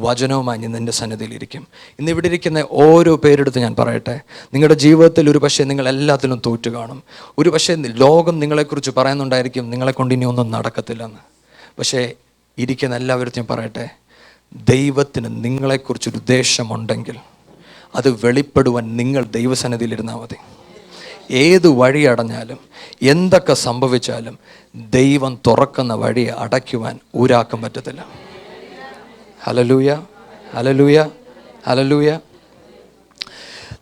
വചനവുമായി ഞാൻ നിൻ്റെ സന്നിധിയിലിരിക്കും. ഇന്ന് ഇവിടെ ഇരിക്കുന്ന ഓരോ പേരെടുത്ത് ഞാൻ പറയട്ടെ, നിങ്ങളുടെ ജീവിതത്തിൽ ഒരു പക്ഷേ നിങ്ങൾ എല്ലാത്തിലും തോറ്റു കാണും. ഒരു പക്ഷേ ലോകം നിങ്ങളെക്കുറിച്ച് പറയുന്നുണ്ടായിരിക്കും നിങ്ങളെക്കൊണ്ട് ഇനി ഒന്നും നടക്കത്തില്ലെന്ന്. പക്ഷേ ഇരിക്കുന്ന എല്ലാവരും ഞാൻ പറയട്ടെ, ദൈവത്തിന് നിങ്ങളെക്കുറിച്ചൊരു ഉദ്ദേശമുണ്ടെങ്കിൽ അത് വെളിപ്പെടുവാൻ നിങ്ങൾ ദൈവസന്നിധിയിലിരുന്നാൽ മതി. ഏത് വഴി അടഞ്ഞാലും എന്തൊക്കെ സംഭവിച്ചാലും ദൈവം തുറക്കുന്ന വഴിയെ അടയ്ക്കുവാൻ ഒരാൾക്കും പറ്റത്തില്ല. Hallelujah, hallelujah, hallelujah.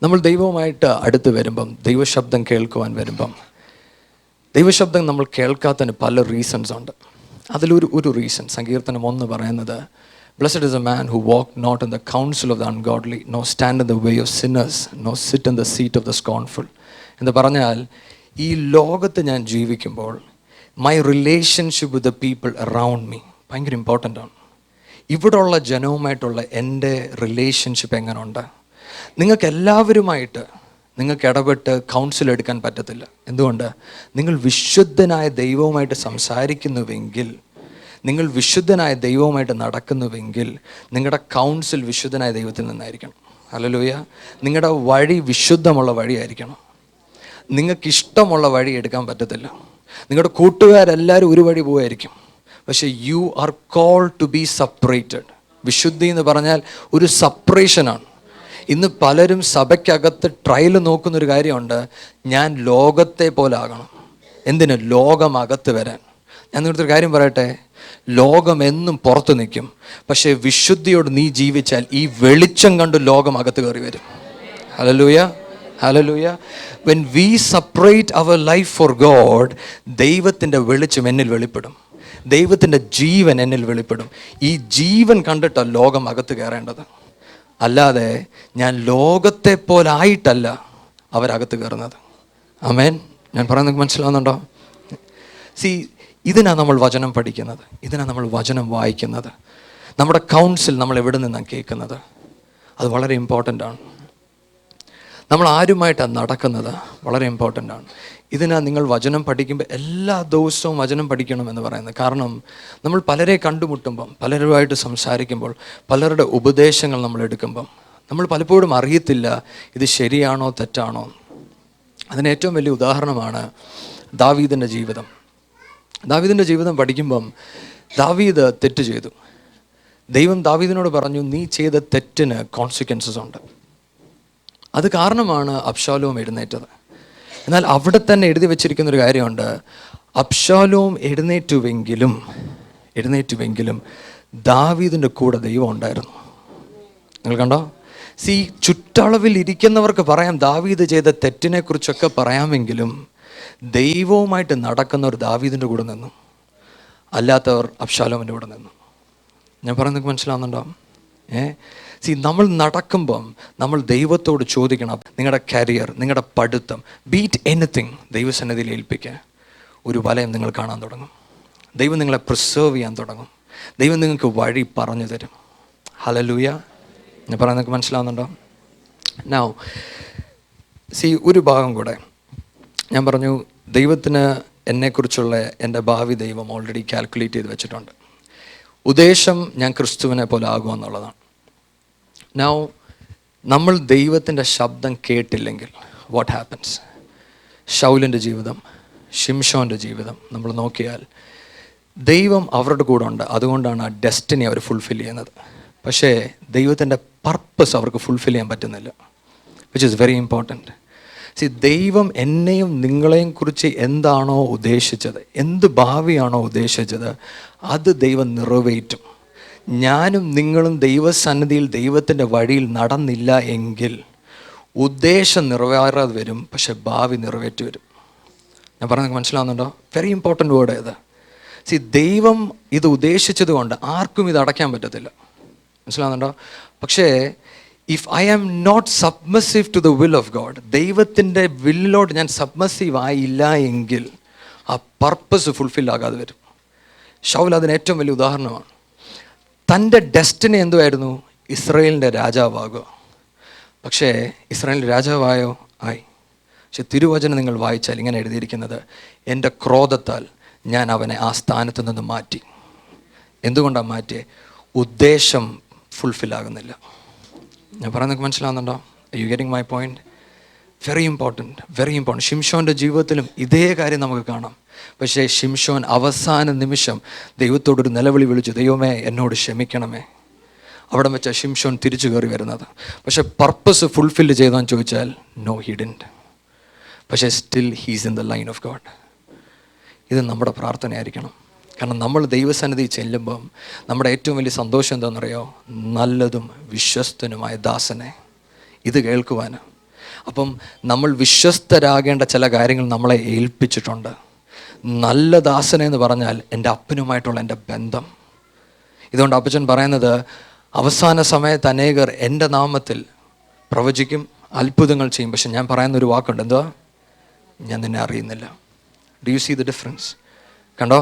നമ്മൾ ദൈവവുമായിട്ട് അടുത്ത് വരുമ്പം, ദൈവശബ്ദം കേൾക്കുവാൻ വരുമ്പം, ദൈവശബ്ദം നമ്മൾ കേൾക്കാത്തതിന് പല റീസൺസ് ഉണ്ട്. അതിലൊരു റീസൺ സങ്കീർത്തനം 1 പറയുന്നത്, Blessed is a man who walk not in the counsel of the ungodly, nor stand in the way of sinners, nor sit in the seat of the scornful. എന്ന് പറഞ്ഞാൽ, ഈ ലോകത്ത് ഞാൻ ജീവിക്കുമ്പോൾ my relationship with the people around me ഭയങ്കര ഇമ്പോർട്ടൻ്റ് ആണ്. ഇവിടെയുള്ള ജനവുമായിട്ടുള്ള എൻ്റെ റിലേഷൻഷിപ്പ് എങ്ങനെയുണ്ട്? നിങ്ങൾക്ക് എല്ലാവരുമായിട്ട് നിങ്ങൾക്ക് ഇടപെട്ട് കൗൺസിൽ എടുക്കാൻ പറ്റത്തില്ല. എന്തുകൊണ്ട്? നിങ്ങൾ വിശുദ്ധനായ ദൈവവുമായിട്ട് സംസാരിക്കുന്നുവെങ്കിൽ, നിങ്ങൾ വിശുദ്ധനായ ദൈവവുമായിട്ട് നടക്കുന്നുവെങ്കിൽ നിങ്ങളുടെ കൗൺസിൽ വിശുദ്ധനായ ദൈവത്തിൽ നിന്നായിരിക്കണം. ഹല്ലേലൂയ. നിങ്ങളുടെ വഴി വിശുദ്ധമുള്ള വഴിയായിരിക്കണം. നിങ്ങൾക്കിഷ്ടമുള്ള വഴി എടുക്കാൻ പറ്റത്തില്ല. നിങ്ങളുടെ കൂട്ടുകാരെല്ലാവരും ഒരു വഴി പോവായിരിക്കും, പക്ഷേ you are called to be separated. വിശുദ്ധി എന്ന് പറഞ്ഞാൽ ഒരു സെപ്പറേഷനാണ്. ഇന്ന് പലരും സഭയ്ക്കകത്ത് ട്രയൽ നോക്കുന്നൊരു കാര്യമുണ്ട്, ഞാൻ ലോകത്തെ പോലെ ആകണം. എന്തിന്? ലോകമകത്ത് വരാൻ. ഞാൻ നിങ്ങളുടെ ഒരു കാര്യം പറയട്ടെ, ലോകം എന്നും പുറത്ത് നിൽക്കും, പക്ഷേ വിശുദ്ധിയോട് നീ ജീവിച്ചാൽ ഈ വെളിച്ചം കണ്ട് ലോകം അകത്ത് കയറി വരും. Hallelujah, hallelujah. When we separate our life for God, ദൈവത്തിൻ്റെ വെളിച്ചം എന്നിൽ വെളിപ്പെടും, ദൈവത്തിൻ്റെ ജീവൻ എന്നിൽ വെളിപ്പെടും. ഈ ജീവൻ കണ്ടിട്ടാണ് ലോകം അകത്ത് കയറേണ്ടത്. അല്ലാതെ ഞാൻ ലോകത്തെ പോലായിട്ടല്ല അവരകത്ത് കയറുന്നത്. ആമേൻ. ഞാൻ പറയുന്നത് മനസ്സിലാവുന്നുണ്ടോ? ഇതിനാണ് നമ്മൾ വചനം പഠിക്കുന്നത്, ഇതിനാണ് നമ്മൾ വചനം വായിക്കുന്നത്. നമ്മുടെ കൗൺസിൽ നമ്മൾ എവിടെ നിന്നാണ് കേൾക്കുന്നത്? അത് വളരെ ഇമ്പോർട്ടൻ്റ് ആണ്. നമ്മൾ ആരുമായിട്ടാണ് നടക്കുന്നത്? വളരെ ഇമ്പോർട്ടൻ്റ് ആണ്. ഇതിനാണ് നിങ്ങൾ വചനം പഠിക്കുമ്പോൾ എല്ലാ ദിവസവും വചനം പഠിക്കണമെന്ന് പറയുന്നത്. കാരണം നമ്മൾ പലരെ കണ്ടുമുട്ടുമ്പം, പലരുമായിട്ട് സംസാരിക്കുമ്പോൾ, പലരുടെ ഉപദേശങ്ങൾ നമ്മൾ എടുക്കുമ്പം നമ്മൾ പലപ്പോഴും അറിയത്തില്ല ഇത് ശരിയാണോ തെറ്റാണോ. അതിന് ഏറ്റവും വലിയ ഉദാഹരണമാണ് ദാവീദിൻ്റെ ജീവിതം. ദാവീദിൻ്റെ ജീവിതം പഠിക്കുമ്പം ദാവീദ് തെറ്റ് ചെയ്തു. ദൈവം ദാവീദിനോട് പറഞ്ഞു, നീ ചെയ്ത തെറ്റിന് കോൺസിക്വൻസസ് ഉണ്ട്. അത് കാരണമാണ് അബ്ശാലോം എഴുന്നേറ്റത്. എന്നാൽ അവിടെ തന്നെ എഴുതി വച്ചിരിക്കുന്നൊരു കാര്യമുണ്ട്, അബ്ശാലോം എഴുന്നേറ്റുവെങ്കിലും ദാവീദിൻ്റെ കൂടെ ദൈവം ഉണ്ടായിരുന്നു. നിങ്ങൾ കണ്ടോ? ചുറ്റളവിൽ ഇരിക്കുന്നവർക്ക് പറയാം ദാവീദ് ചെയ്ത തെറ്റിനെ കുറിച്ചൊക്കെ പറയാമെങ്കിലും ദൈവവുമായിട്ട് നടക്കുന്നവർ ദാവീദിൻ്റെ കൂടെ നിന്നു, അല്ലാത്തവർ അബ്ശാലോമിൻ്റെ കൂടെ നിന്നു. ഞാൻ പറയുന്നത് മനസ്സിലാവുന്നുണ്ടോ? നമ്മൾ നടക്കുമ്പം നമ്മൾ ദൈവത്തോട് ചോദിക്കണം, നിങ്ങളുടെ കരിയർ, നിങ്ങളുടെ പഠിത്തം, ബീറ്റ് എനിത്തിങ് ദൈവസന്നിധിയിൽ ഏൽപ്പിക്കുക. ഒരു വലയം നിങ്ങൾ കാണാൻ തുടങ്ങും. ദൈവം നിങ്ങളെ പ്രിസേർവ് ചെയ്യാൻ തുടങ്ങും. ദൈവം നിങ്ങൾക്ക് വഴി പറഞ്ഞു തരും. ഹല്ലേലൂയ. ഞാൻ പറയുന്നത് മനസ്സിലാവുന്നുണ്ടോ? നൗ ഒരു ഭാഗം കൂടെ ഞാൻ പറഞ്ഞു, ദൈവത്തിന് എന്നെക്കുറിച്ചുള്ള എൻ്റെ ഭാവി ദൈവം ഓൾറെഡി കാൽക്കുലേറ്റ് ചെയ്ത് വെച്ചിട്ടുണ്ട്. ഉദ്ദേശം ഞാൻ ക്രിസ്തുവിനെ പോലെ ആകുമെന്നുള്ളതാണ്. നൗ നമ്മൾ ദൈവത്തിൻ്റെ ശബ്ദം കേട്ടില്ലെങ്കിൽ വാട്ട് ഹാപ്പൻസ്? ശൗലിൻ്റെ ജീവിതം, ശിംശോൻ്റെ ജീവിതം നമ്മൾ നോക്കിയാൽ ദൈവം അവരുടെ കൂടെ ഉണ്ട്, അതുകൊണ്ടാണ് ആ ഡെസ്റ്റിനി അവർ ഫുൾഫിൽ ചെയ്യുന്നത്. പക്ഷേ ദൈവത്തിൻ്റെ പർപ്പസ് അവർക്ക് ഫുൾഫിൽ ചെയ്യാൻ പറ്റുന്നില്ല, വിച്ച് ഈസ് വെരി ഇമ്പോർട്ടൻറ്റ്. ദൈവം എന്നെയും നിങ്ങളെയും കുറിച്ച് എന്താണോ ഉദ്ദേശിച്ചത്, എന്ത് ഭാവിയാണോ ഉദ്ദേശിച്ചത്, അത് ദൈവം നിറവേറ്റും. ഞാനും നിങ്ങളും ദൈവസന്നിധിയിൽ ദൈവത്തിൻ്റെ വഴിയിൽ നടന്നില്ല എങ്കിൽ ഉദ്ദേശം നിറവേറാതെ വരും, പക്ഷെ ഭാവി നിറവേറ്റി വരും. ഞാൻ പറഞ്ഞത് മനസ്സിലാവുന്നുണ്ടോ? വെരി ഇമ്പോർട്ടൻ്റ് വേർഡ് ഇത്. ദൈവം ഇത് ഉദ്ദേശിച്ചത് കൊണ്ട് ആർക്കും ഇത് അടയ്ക്കാൻ പറ്റത്തില്ല. മനസ്സിലാവുന്നുണ്ടോ? പക്ഷേ if I am not submissive to the will of God, ദൈവത്തിൻ്റെ വില്ലിലോട്ട് ഞാൻ സബ്മസീവ് ആയില്ല എങ്കിൽ ആ പർപ്പസ് ഫുൾഫിൽ ആകാതെ വരും. ശൗൽ അതിന് ഏറ്റവും വലിയ ഉദാഹരണമാണ്. തൻ്റെ ഡെസ്റ്റിനി എന്തുമായിരുന്നു? ഇസ്രായേലിൻ്റെ രാജാവാകുക. പക്ഷേ ഇസ്രായേലിൻ്റെ രാജാവായോ? ആയി. പക്ഷെ തിരുവചനം നിങ്ങൾ വായിച്ചാൽ ഇങ്ങനെ എഴുതിയിരിക്കുന്നത്, എൻ്റെ ക്രോധത്താൽ ഞാൻ അവനെ ആ സ്ഥാനത്ത് നിന്ന് മാറ്റി. എന്തുകൊണ്ടാണ് മാറ്റിയത്? ഉദ്ദേശം ഫുൾഫിൽ ആകുന്നില്ല. ഞാൻ പറയുന്നത് മനസ്സിലാവുന്നുണ്ടോ? You getting my point? Very important, very important. ശിംശോൻ്റെ ജീവിതത്തിലും ഇതേ കാര്യം നമുക്ക് കാണാം. പക്ഷേ ശിംശോൻ അവസാന നിമിഷം ദൈവത്തോടൊരു നിലവിളി വിളിച്ചു, ദൈവമേ എന്നോട് ക്ഷമിക്കണമേ. അവിടെ വെച്ച ശിംശോൻ തിരിച്ചു കയറി വരുന്നത്. പക്ഷേ പർപ്പസ് ഫുൾഫിൽ ചെയ്തോന്ന് ചോദിച്ചാൽ നോ, ഹി ഡിഡ്ന്റ്. പക്ഷേ still he's in the line of God. ഇത് നമ്മുടെ പ്രാർത്ഥനയായിരിക്കണം. കാരണം നമ്മൾ ദൈവസന്നിധി ചെല്ലുമ്പം നമ്മുടെ ഏറ്റവും വലിയ സന്തോഷം എന്താണെന്നറിയോ? നല്ലതും വിശ്വസ്തനുമായ ദാസനെ ഇത് കേൾക്കുവാൻ. അപ്പം നമ്മൾ വിശ്വസ്തരാകേണ്ട ചില കാര്യങ്ങൾ നമ്മളെ ഏൽപ്പിച്ചിട്ടുണ്ട്. നല്ല ദാസനെന്ന് പറഞ്ഞാൽ എൻ്റെ അപ്പനുമായിട്ടുള്ള എൻ്റെ ബന്ധം. ഇതുകൊണ്ട് അപ്പച്ചൻ പറയുന്നത്, അവസാന സമയത്ത് അനേകർ എൻ്റെ നാമത്തിൽ പ്രവചിക്കും, അത്ഭുതങ്ങൾ ചെയ്യും. പക്ഷെ ഞാൻ പറയുന്നൊരു വാക്കുണ്ട്, എന്താ? ഞാൻ നിന്നെ അറിയുന്നില്ല. Do you see the difference? കണ്ടോ,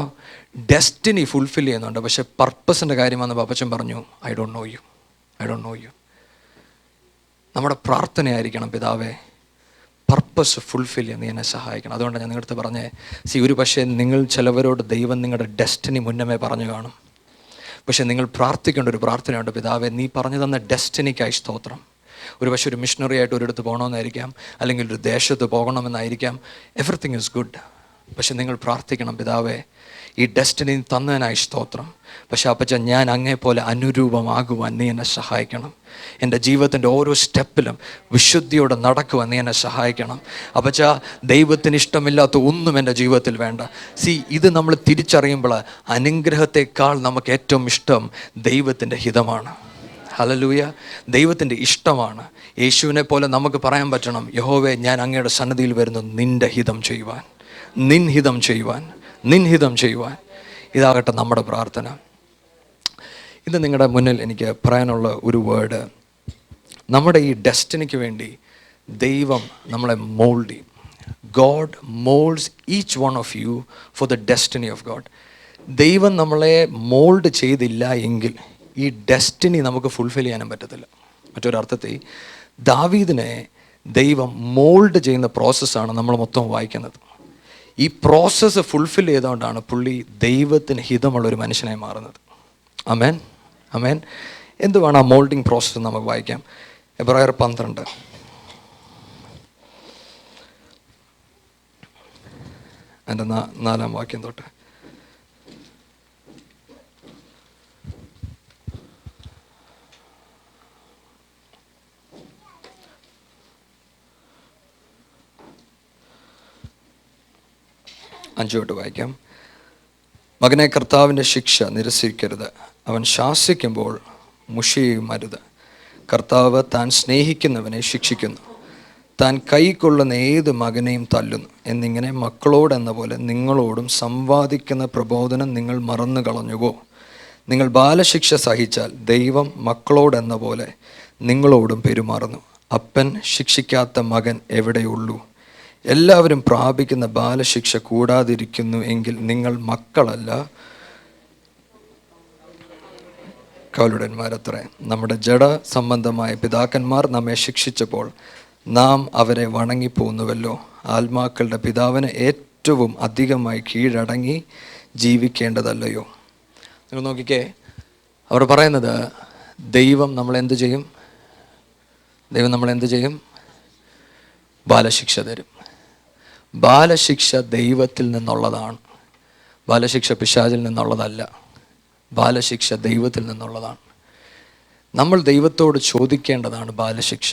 ഡെസ്റ്റിനി ഫുൾഫിൽ ചെയ്യുന്നുണ്ട്. പക്ഷെ പർപ്പസിൻ്റെ കാര്യം വന്നപ്പോൾ അപ്പച്ചൻ പറഞ്ഞു, ഐ ഡോണ്ട് നോ യു. നമ്മുടെ പ്രാർത്ഥനയായിരിക്കണം, പിതാവേ പർപ്പസ് ഫുൾഫിൽ ചെയ്യാൻ നീ എന്നെ സഹായിക്കണം. അതുകൊണ്ടാണ് ഞാൻ നിങ്ങളുടെ അടുത്ത് പറഞ്ഞേ, ഒരു പക്ഷേ നിങ്ങൾ ചിലവരോട് ദൈവം നിങ്ങളുടെ ഡെസ്റ്റിനി മുന്നമേ പറഞ്ഞു കാണും. പക്ഷെ നിങ്ങൾ പ്രാർത്ഥിക്കേണ്ട ഒരു പ്രാർത്ഥനയുണ്ട്, പിതാവേ നീ പറഞ്ഞു തന്ന ഡെസ്റ്റിനിക്കായി സ്തോത്രം. ഒരു പക്ഷേ ഒരു മിഷണറി ആയിട്ട് ഒരിടത്ത് പോകണമെന്നായിരിക്കാം, അല്ലെങ്കിൽ ഒരു ദേശത്ത് പോകണമെന്നായിരിക്കാം. Everything is good. പക്ഷെ നിങ്ങൾ പ്രാർത്ഥിക്കണം, പിതാവേ ഈ ഡെസ്റ്റിനി തന്നതിനായി സ്തോത്രം. പക്ഷെ അപ്പച്ച ഞാൻ അങ്ങേപ്പോലെ അനുരൂപമാകുവാൻ നീ എന്നെ സഹായിക്കണം. എൻ്റെ ജീവിതത്തിൻ്റെ ഓരോ സ്റ്റെപ്പിലും വിശുദ്ധിയോടെ നടക്കുവാൻ നീ എന്നെ സഹായിക്കണം. അപ്പച്ച ദൈവത്തിന് ഇഷ്ടമില്ലാത്ത ഒന്നും എൻ്റെ ജീവിതത്തിൽ വേണ്ട. ഇത് നമ്മൾ തിരിച്ചറിയുമ്പോൾ അനുഗ്രഹത്തെക്കാൾ നമുക്ക് ഏറ്റവും ഇഷ്ടം ദൈവത്തിൻ്റെ ഹിതമാണ്. ഹല്ലേലൂയ, ദൈവത്തിൻ്റെ ഇഷ്ടമാണ്. യേശുവിനെ പോലെ നമുക്ക് പറയാൻ പറ്റണം, യഹോവേ ഞാൻ അങ്ങയുടെ സന്നിധിയിൽ വരുന്നു നിൻ്റെ ഹിതം ചെയ്യുവാൻ, നിൻ ഹിതം ചെയ്യുവാൻ. ഇതാകട്ടെ നമ്മുടെ പ്രാർത്ഥന. ഇത് നിങ്ങളുടെ മുന്നിൽ എനിക്ക് പറയാനുള്ള ഒരു വേർഡ്, നമ്മുടെ ഈ ഡെസ്റ്റിനിക്ക് വേണ്ടി ദൈവം നമ്മളെ മോൾഡ് ചെയ്യും. God moulds each one of you for the destiny of God. ദൈവം നമ്മളെ മോൾഡ് ചെയ്തില്ല എങ്കിൽ ഈ ഡെസ്റ്റിനി നമുക്ക് ഫുൾഫിൽ ചെയ്യാനും പറ്റത്തില്ല. മറ്റൊരർത്ഥത്തിൽ ദാവീദിനെ ദൈവം മോൾഡ് ചെയ്യുന്ന പ്രോസസ്സാണ് നമ്മൾ മൊത്തം വായിക്കുന്നത്. ഈ പ്രോസസ്സ് ഫുൾഫിൽ ചെയ്തുകൊണ്ടാണ് പുള്ളി ദൈവത്തിന് ഹിതമുള്ളൊരു മനുഷ്യനായി മാറുന്നത്. ആമേൻ. എന്തുവാണ് ആ മോൾഡിങ് പ്രോസസ്സ് നമുക്ക് വായിക്കാം. എബ്രായർ 12 അതിൻ്റെ 4-ാം വാക്യം തൊട്ട്. അഞ്ചോട്ട് വായിക്കാം. മകനെ, കർത്താവിൻ്റെ ശിക്ഷ നിരസിക്കരുത്. അവൻ ശാസിക്കുമ്പോൾ മുഷിയും അരുത്. കർത്താവ് താൻ സ്നേഹിക്കുന്നവനെ ശിക്ഷിക്കുന്നു, താൻ കൈക്കൊള്ളുന്ന ഏത് മകനെയും തല്ലുന്നു എന്നിങ്ങനെ മക്കളോടെന്ന പോലെ നിങ്ങളോടും സംവാദിക്കുന്ന പ്രബോധനം നിങ്ങൾ മറന്നു കളഞ്ഞുവോ? നിങ്ങൾ ബാലശിക്ഷ സഹിച്ചാൽ ദൈവം മക്കളോടെന്ന പോലെ നിങ്ങളോടും പെരുമാറുന്നു. അപ്പൻ ശിക്ഷിക്കാത്ത മകൻ എവിടെയുള്ളൂ? എല്ലാവരും പ്രാപിക്കുന്ന ബാലശിക്ഷ കൂടാതിരിക്കുന്നു എങ്കിൽ നിങ്ങൾ മക്കളല്ല, കൗലുടന്മാരത്രേ. നമ്മുടെ ജഡ സംബന്ധമായ പിതാക്കന്മാർ നമ്മെ ശിക്ഷിച്ചപ്പോൾ നാം അവരെ വണങ്ങിപ്പോന്നുവല്ലോ. ആത്മാക്കളുടെ പിതാവിന് ഏറ്റവും അധികമായി കീഴടങ്ങി ജീവിക്കേണ്ടതല്ലയോ? നിങ്ങൾ നോക്കിക്കേ, അവർ പറയുന്നത് ദൈവം നമ്മളെന്ത് ചെയ്യും? ബാലശിക്ഷ തരും. ബാലശിക്ഷ ദൈവത്തിൽ നിന്നുള്ളതാണ്. ബാലശിക്ഷ പിശാചിൽ നിന്നുള്ളതല്ല. ബാലശിക്ഷ ദൈവത്തിൽ നിന്നുള്ളതാണ്. നമ്മൾ ദൈവത്തോട് ചോദിക്കേണ്ടതാണ് ബാലശിക്ഷ.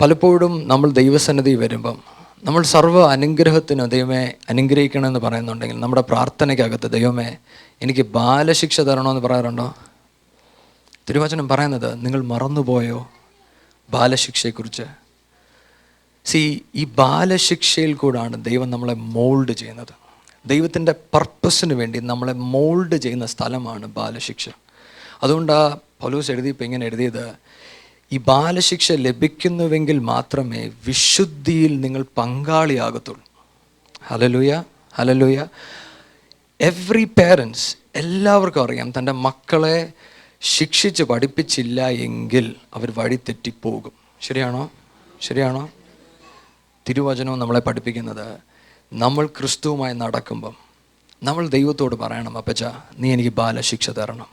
പലപ്പോഴും നമ്മൾ ദൈവസന്നിധി വരുമ്പം നമ്മൾ സർവ്വ അനുഗ്രഹത്തിനും ദൈവമേ അനുഗ്രഹിക്കണമെന്ന് പറയുന്നുണ്ടെങ്കിൽ നമ്മുടെ പ്രാർത്ഥനയ്ക്കകത്ത് ദൈവമേ എനിക്ക് ബാലശിക്ഷ തരണമെന്ന് പറയാറുണ്ടോ? തിരുവചനം പറയുന്നത് നിങ്ങൾ മറന്നുപോയോ ബാലശിക്ഷയെക്കുറിച്ച്? ഈ ബാലശിക്ഷയിൽ കൂടാണ് ദൈവം നമ്മളെ മോൾഡ് ചെയ്യുന്നത്. ദൈവത്തിൻ്റെ പർപ്പസിന് വേണ്ടി നമ്മളെ മോൾഡ് ചെയ്യുന്ന സ്ഥലമാണ് ബാലശിക്ഷ. അതുകൊണ്ടാണ് പൗലോസ് എഴുതിയപ്പോൾ ഇങ്ങനെ എഴുതിയത്, ഈ ബാലശിക്ഷ ലഭിക്കുന്നുവെങ്കിൽ മാത്രമേ വിശുദ്ധിയിൽ നിങ്ങൾ പങ്കാളിയാകത്തുള്ളൂ. ഹല്ലേലൂയ. എവ്രി പേരൻസ്, എല്ലാവർക്കും അറിയാം തൻ്റെ മക്കളെ ശിക്ഷിച്ച് പഠിപ്പിച്ചില്ല എങ്കിൽ അവർ വഴി തെറ്റിപ്പോകും. ശരിയാണോ? തിരുവചനവും നമ്മളെ പഠിപ്പിക്കുന്നത്, നമ്മൾ ക്രിസ്തുവുമായി നടക്കുമ്പം നമ്മൾ ദൈവത്തോട് പറയണം, അപ്പച്ച നീ എനിക്ക് ബാലശിക്ഷ തരണം.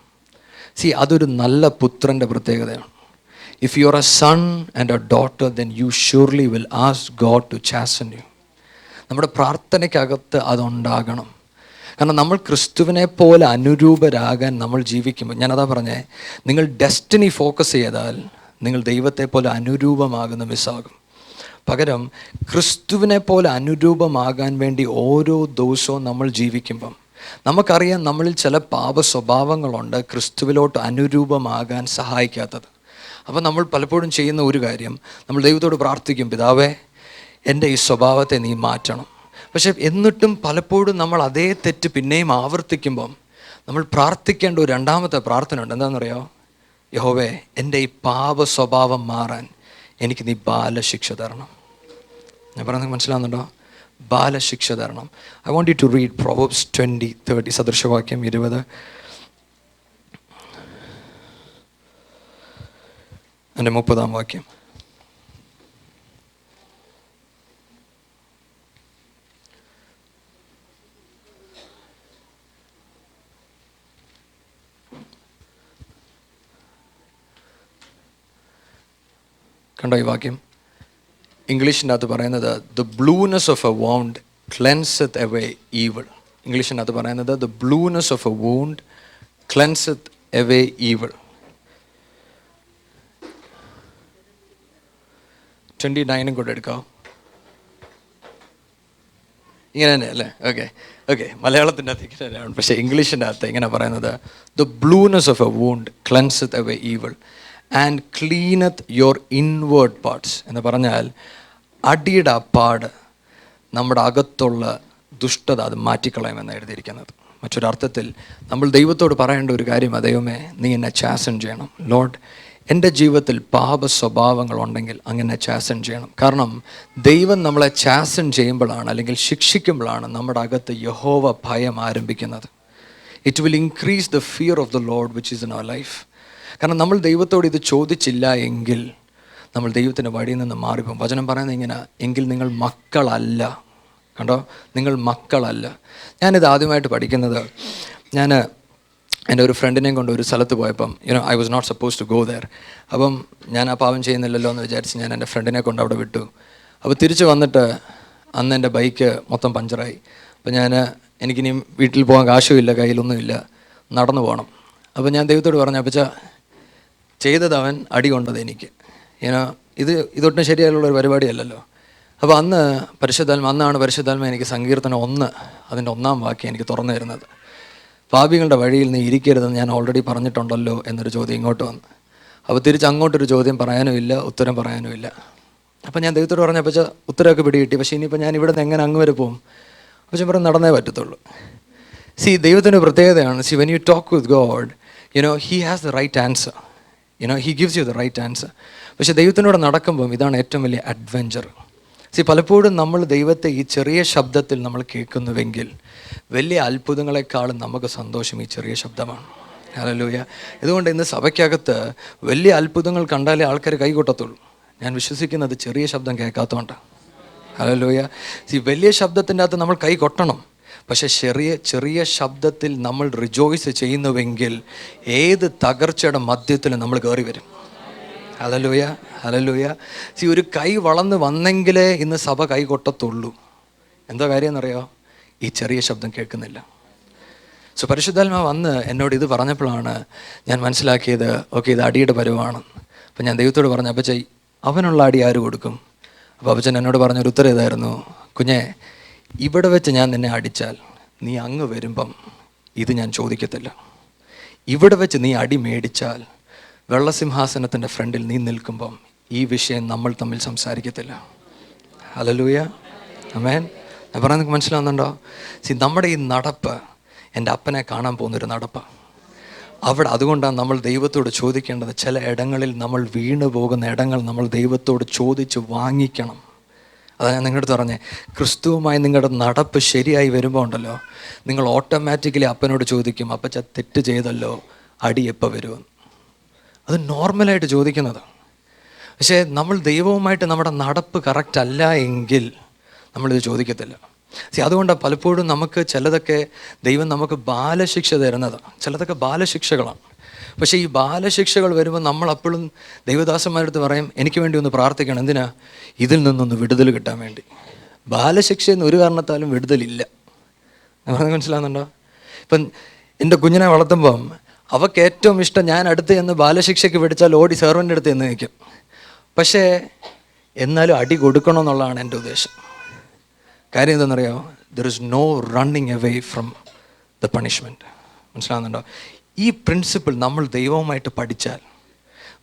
അതൊരു നല്ല പുത്രൻ്റെ പ്രത്യേകതയാണ്. If you are a son and a daughter then you surely will ask God to chasten you. നമ്മുടെ പ്രാർത്ഥനയ്ക്കകത്ത് അതുണ്ടാകണം. കാരണം നമ്മൾ ക്രിസ്തുവിനെ പോലെ അനുരൂപരാകാൻ നമ്മൾ ജീവിക്കുമ്പോൾ, ഞാനതാ പറഞ്ഞേ, നിങ്ങൾ ഡെസ്റ്റിനി ഫോക്കസ് ചെയ്താൽ നിങ്ങൾ ദൈവത്തെ പോലെ അനുരൂപമാകുന്ന മിസ്സാകും. പകരം ക്രിസ്തുവിനെ പോലെ അനുരൂപമാകാൻ വേണ്ടി ഓരോ ദിവസവും നമ്മൾ ജീവിക്കുമ്പം നമുക്കറിയാം നമ്മളിൽ ചില പാപ സ്വഭാവങ്ങളുണ്ട് ക്രിസ്തുവിലോട്ട് അനുരൂപമാകാൻ സഹായിക്കാത്തത്. അപ്പോൾ നമ്മൾ പലപ്പോഴും ചെയ്യുന്ന ഒരു കാര്യം, നമ്മൾ ദൈവത്തോട് പ്രാർത്ഥിക്കും, പിതാവേ എൻ്റെ ഈ സ്വഭാവത്തെ നീ മാറ്റണം. പക്ഷെ എന്നിട്ടും പലപ്പോഴും നമ്മൾ അതേ തെറ്റ് പിന്നെയും ആവർത്തിക്കുമ്പം നമ്മൾ പ്രാർത്ഥിക്കേണ്ട ഒരു രണ്ടാമത്തെ പ്രാർത്ഥന ഉണ്ട്. എന്താണെന്നറിയോ? യഹോവേ എൻ്റെ ഈ പാപ സ്വഭാവം മാറാൻ എനിക്ക് നീ ബാലശിക്ഷ തരണം. ഞാൻ പറയുന്നത് മനസ്സിലാവുന്നുണ്ടോ? ബാലശിക്ഷ തരണം. I want you to read Proverbs 20:30, സദൃശവാക്യം 20 അതിൻ്റെ 30-ാം വാക്യം. കണ്ടോ ഈ വാക്യം? ഇംഗ്ലീഷിൻ്റെ അകത്ത് പറയുന്നത് the blueness of a wound cleanseth away evil. ഇംഗ്ലീഷിൻ്റെ അകത്ത് പറയുന്നത് the blueness of a wound cleanseth away evil. 29 കൂടെ എടുക്കാം. ഇങ്ങനെ തന്നെ അല്ലേ? ഓക്കെ മലയാളത്തിൻ്റെ അകത്ത് ഇങ്ങനെയാണ്, പക്ഷേ ഇംഗ്ലീഷിൻ്റെ അകത്ത് ഇങ്ങനെ പറയുന്നത് the blueness of a wound cleanseth away evil and cleanseth your inward parts. എന്ന് പറഞ്ഞാൽ അടിയുടെ അപ്പാട് നമ്മുടെ അകത്തുള്ള ദുഷ്ടത അത് മാറ്റിക്കളയുമെന്ന് എഴുതിയിരിക്കുന്നത്. മറ്റൊരർത്ഥത്തിൽ നമ്മൾ ദൈവത്തോട് പറയേണ്ട ഒരു കാര്യം, ദൈവമേ നീ എന്നെ ചാസൻ ചെയ്യണം. ലോർഡ്, എൻ്റെ ജീവിതത്തിൽ പാപ സ്വഭാവങ്ങളുണ്ടെങ്കിൽ അങ്ങനെ ചാസൻ ചെയ്യണം. കാരണം ദൈവം നമ്മളെ ചാസൻ ചെയ്യുമ്പോഴാണ്, അല്ലെങ്കിൽ ശിക്ഷിക്കുമ്പോഴാണ് നമ്മുടെ അകത്ത് യഹോവ ഭയം ആരംഭിക്കുന്നത്. It will increase the fear of the Lord which is in our life. കാരണം നമ്മൾ ദൈവത്തോട് ഇത് ചോദിച്ചില്ല എങ്കിൽ നമ്മൾ ദൈവത്തിൻ്റെ വഴിയിൽ നിന്ന് മാറിപ്പോകും. വചനം പറയുന്നത് ഇങ്ങനെ, എങ്കിൽ നിങ്ങൾ മക്കളല്ല. കണ്ടോ, നിങ്ങൾ മക്കളല്ല. ഞാനിത് ആദ്യമായിട്ട് പഠിക്കുന്നത്, ഞാൻ എൻ്റെ ഒരു ഫ്രണ്ടിനെയും കൊണ്ട് ഒരു സ്ഥലത്ത് പോയപ്പം, I was not suppose to go there. അപ്പം ഞാൻ ആ പാവം ചെയ്യുന്നില്ലല്ലോ എന്ന് വിചാരിച്ച് ഞാൻ എൻ്റെ ഫ്രണ്ടിനെ കൊണ്ട് അവിടെ വിട്ടു. അപ്പോൾ തിരിച്ച് വന്നിട്ട് അന്ന് എൻ്റെ ബൈക്ക് മൊത്തം പഞ്ചറായി. അപ്പോൾ എനിക്കിനി വീട്ടിൽ പോകാൻ കാശുമില്ല, കയ്യിലൊന്നുമില്ല, നടന്നു പോകണം. അപ്പോൾ ഞാൻ ദൈവത്തോട് പറഞ്ഞു, അപ്പച്ച ചെയ്തത് അവൻ അടി കൊണ്ടത് എനിക്ക്, ഇതൊട്ടും ശരിയായുള്ളൊരു പരിപാടിയല്ലല്ലോ. അപ്പോൾ അന്നാണ് പരിശുദ്ധാത്മ എനിക്ക് സങ്കീർത്തനം 1 അതിൻ്റെ 1-ാം വാക്യം എനിക്ക് തുറന്നു തരുന്നത്. പാപികളുടെ വഴിയിൽ നീ ഇരിക്കരുതെന്ന് ഞാൻ ഓൾറെഡി പറഞ്ഞിട്ടുണ്ടല്ലോ എന്നൊരു ചോദ്യം ഇങ്ങോട്ട് വന്നു. അപ്പോൾ തിരിച്ച് അങ്ങോട്ടൊരു ചോദ്യം പറയാനുമില്ല, ഉത്തരം പറയാനുമില്ല. അപ്പോൾ ഞാൻ ദൈവത്തോട് പറഞ്ഞു, അപ്പച്ച ഉത്തരമൊക്കെ പിടികിട്ടി, പക്ഷേ ഇനിയിപ്പോൾ ഞാൻ ഇവിടെ നിന്ന് എങ്ങനെ അങ്ങ് വരെ പോകും? അപ്പോൾ ഞാൻ പറഞ്ഞു, നടന്നേ പറ്റത്തുള്ളൂ. ദൈവത്തിൻ്റെ പ്രത്യേകതയാണ്, when you talk with God, he has the right answer, he gives you the right answer. പക്ഷേ ദൈവത്തിനോട് നടക്കുമ്പം ഇതാണ് ഏറ്റവും വലിയ അഡ്വെഞ്ചർ. പലപ്പോഴും നമ്മൾ ദൈവത്തെ ഈ ചെറിയ ശബ്ദത്തിൽ നമ്മൾ കേൾക്കുന്നുവെങ്കിൽ വലിയ അത്ഭുതങ്ങളെക്കാളും നമുക്ക് സന്തോഷം ഈ ചെറിയ ശബ്ദമാണ്. ഹല്ലേലൂയ. ഇതുകൊണ്ട് ഇന്ന് സഭയ്ക്കകത്ത് വലിയ അത്ഭുതങ്ങൾ കണ്ടാലേ ആൾക്കാർ കൈകൊട്ടത്തുള്ളൂ. ഞാൻ വിശ്വസിക്കുന്നത് ചെറിയ ശബ്ദം കേൾക്കാത്തതുകൊണ്ട്. ഹല്ലേലൂയ. വലിയ ശബ്ദത്തിൻ്റെ അകത്ത് നമ്മൾ കൈ കൊട്ടണം, പക്ഷേ ചെറിയ ശബ്ദത്തിൽ നമ്മൾ റിജോയ്സ് ചെയ്യുന്നുവെങ്കിൽ ഏത് തകർച്ചയുടെ മധ്യത്തിലും നമ്മൾ കയറി വരും. Hallelujah, hallelujah. ഒരു കൈ വളർന്ന് വന്നെങ്കിലേ ഇന്ന് സഭ കൈ കൊട്ടത്തുള്ളൂ. എന്തോ കാര്യം എന്നറിയോ? ഈ ചെറിയ ശബ്ദം കേൾക്കുന്നില്ല. പരിശുദ്ധാത്മാവ് വന്ന് എന്നോട് ഇത് പറഞ്ഞപ്പോഴാണ് ഞാൻ മനസ്സിലാക്കിയത്, ഓക്കെ, ഇത് അടിയുടെ പരുവാണ്. അപ്പം ഞാൻ ദൈവത്തോട് പറഞ്ഞു, അപ്പച്ച അവനുള്ള അടി ആര് കൊടുക്കും? അപ്പോൾ അപ്പച്ചൻ എന്നോട് പറഞ്ഞൊരു ഉത്തരം ഇതായിരുന്നു, കുഞ്ഞെ, ഇവിടെ വെച്ച് ഞാൻ നിന്നെ അടിച്ചാൽ നീ അങ്ങ് വരുമ്പം ഇത് ഞാൻ ചോദിക്കത്തില്ല. ഇവിടെ വെച്ച് നീ അടി മേടിച്ചാൽ വെള്ളസിംഹാസനത്തിൻ്റെ ഫ്രണ്ടിൽ നീ നിൽക്കുമ്പം ഈ വിഷയം നമ്മൾ തമ്മിൽ സംസാരിക്കത്തില്ല. ഹല്ലേലൂയ, ആമേൻ. ഞാൻ പറഞ്ഞാൽ നിങ്ങൾക്ക് മനസ്സിലാവുന്നുണ്ടോ? നമ്മുടെ ഈ നടപ്പ് എൻ്റെ അപ്പനെ കാണാൻ പോകുന്നൊരു നടപ്പാണ്. അതുകൊണ്ടാണ് നമ്മൾ ദൈവത്തോട് ചോദിക്കേണ്ടത്. ചില ഇടങ്ങളിൽ നമ്മൾ വീണു പോകുന്ന ഇടങ്ങൾ നമ്മൾ ദൈവത്തോട് ചോദിച്ച് വാങ്ങിക്കണം. അതാണ് ഞാൻ നിങ്ങളുടെ പറഞ്ഞേ, ക്രിസ്തുവുമായി നിങ്ങളുടെ നടപ്പ് ശരിയായി വരുമ്പോൾ ഉണ്ടല്ലോ, നിങ്ങൾ ഓട്ടോമാറ്റിക്കലി അപ്പനോട് ചോദിക്കും, അപ്പച്ച തെറ്റ് ചെയ്തല്ലോ, അടി എപ്പോൾ വരുമെന്ന്. അത് നോർമലായിട്ട് ചോദിക്കുന്നതാണ്. പക്ഷേ നമ്മൾ ദൈവവുമായിട്ട് നമ്മുടെ നടപ്പ് കറക്റ്റ് അല്ല എങ്കിൽ നമ്മളിത് ചോദിക്കത്തില്ല. അതുകൊണ്ടാണ് പലപ്പോഴും നമുക്ക് ചിലതൊക്കെ ദൈവം നമുക്ക് ബാലശിക്ഷ തരുന്നതാണ്. ചിലതൊക്കെ ബാലശിക്ഷകളാണ്. പക്ഷേ ഈ ബാലശിക്ഷകൾ വരുമ്പോൾ നമ്മൾ അപ്പോഴും ദൈവദാസന്മാരടുത്ത് പറയും, എനിക്ക് വേണ്ടി ഒന്ന് പ്രാർത്ഥിക്കണം. എന്തിനാ? ഇതിൽ നിന്നൊന്ന് വിടുതൽ കിട്ടാൻ വേണ്ടി. ബാലശിക്ഷയെന്ന് ഒരു കാരണത്താലും വിടുതലില്ല. പറഞ്ഞത് മനസ്സിലാകുന്നുണ്ടോ? ഇപ്പം എൻ്റെ കുഞ്ഞിനെ വളർത്തുമ്പം അവൾക്ക് ഏറ്റവും ഇഷ്ടം ഞാൻ അടുത്ത് ചെന്ന് ബാലശിക്ഷയ്ക്ക് പിടിച്ചാൽ ഓടി സെർവൻ്റെ അടുത്ത് എന്ന് നിൽക്കും. പക്ഷേ എന്നാലും അടി കൊടുക്കണമെന്നുള്ളതാണ് എൻ്റെ ഉദ്ദേശം. കാര്യം എന്താണെന്നറിയാമോ? There is no running away from the punishment. മനസ്സിലാകുന്നുണ്ടോ? ഈ പ്രിൻസിപ്പിൾ നമ്മൾ ദൈവവുമായിട്ട് പഠിച്ചാൽ